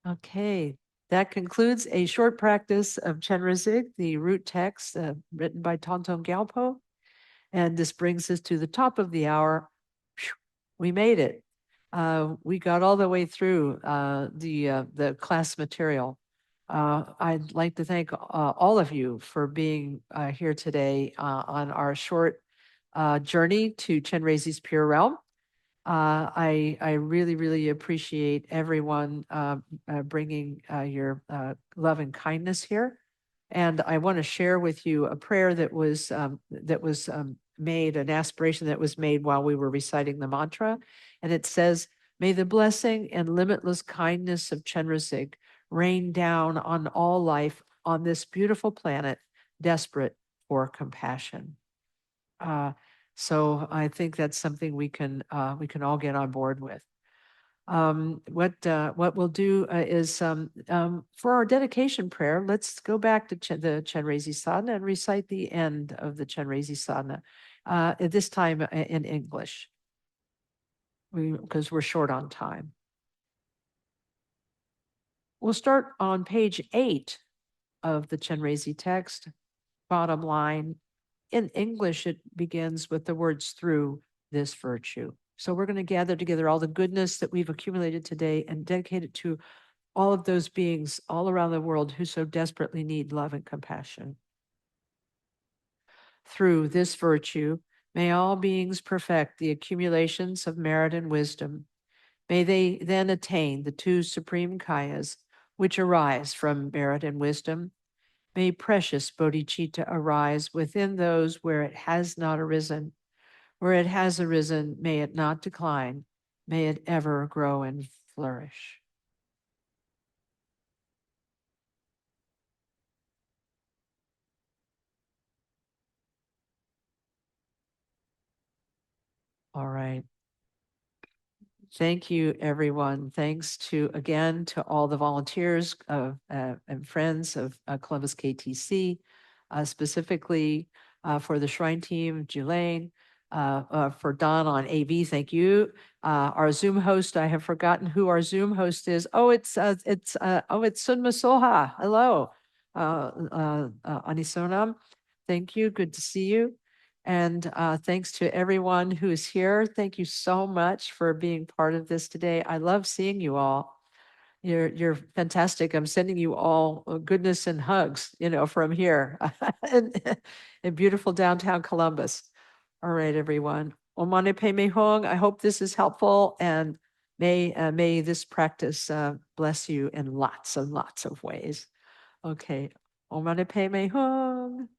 B: Okay, that concludes a short practice of Chenrezig, the root text written by Tonton Gyalpo. And this brings us to the top of the hour. Phew, we made it. We got all the way through the class material. I'd like to thank all of you for being here today on our short journey to Chenrezig's Pure Realm. I really, really appreciate everyone bringing your love and kindness here. And I want to share with you a prayer that was made, an aspiration that was made while we were reciting the mantra. And it says, "May the blessing and limitless kindness of Chenrezig rain down on all life on this beautiful planet, desperate for compassion." So I think that's something we can all get on board with. What we'll do is for our dedication prayer, let's go back to the Chenrezig Sadhana and recite the end of the Chenrezig Sadhana, at this time in English, because we're short on time. We'll start on page 8 of the Chenrezig text, bottom line. In English, it begins with the words "through this virtue." So we're going to gather together all the goodness that we've accumulated today and dedicate it to all of those beings all around the world who so desperately need love and compassion. Through this virtue, may all beings perfect the accumulations of merit and wisdom. May they then attain the two supreme kayas, which arise from merit and wisdom. May precious bodhicitta arise within those where it has not arisen. Where it has arisen, may it not decline. May it ever grow and flourish. All right. Thank you, everyone. Thanks again to all the volunteers and friends of Columbus KTC, specifically for the Shrine Team, Julaine, for Don on AV. Thank you. Our Zoom host, I have forgotten who our Zoom host is. Oh, it's Sunma Soha. Hello, Anisonam. Thank you. Good to see you. And thanks to everyone who is here. Thank you so much for being part of this today. I love seeing you all. You're fantastic. I'm sending you all goodness and hugs, from here in beautiful downtown Columbus. All right, everyone. Omane Peme Hong. I hope this is helpful, and may this practice bless you in lots and lots of ways. Okay. Omane Peme Hong.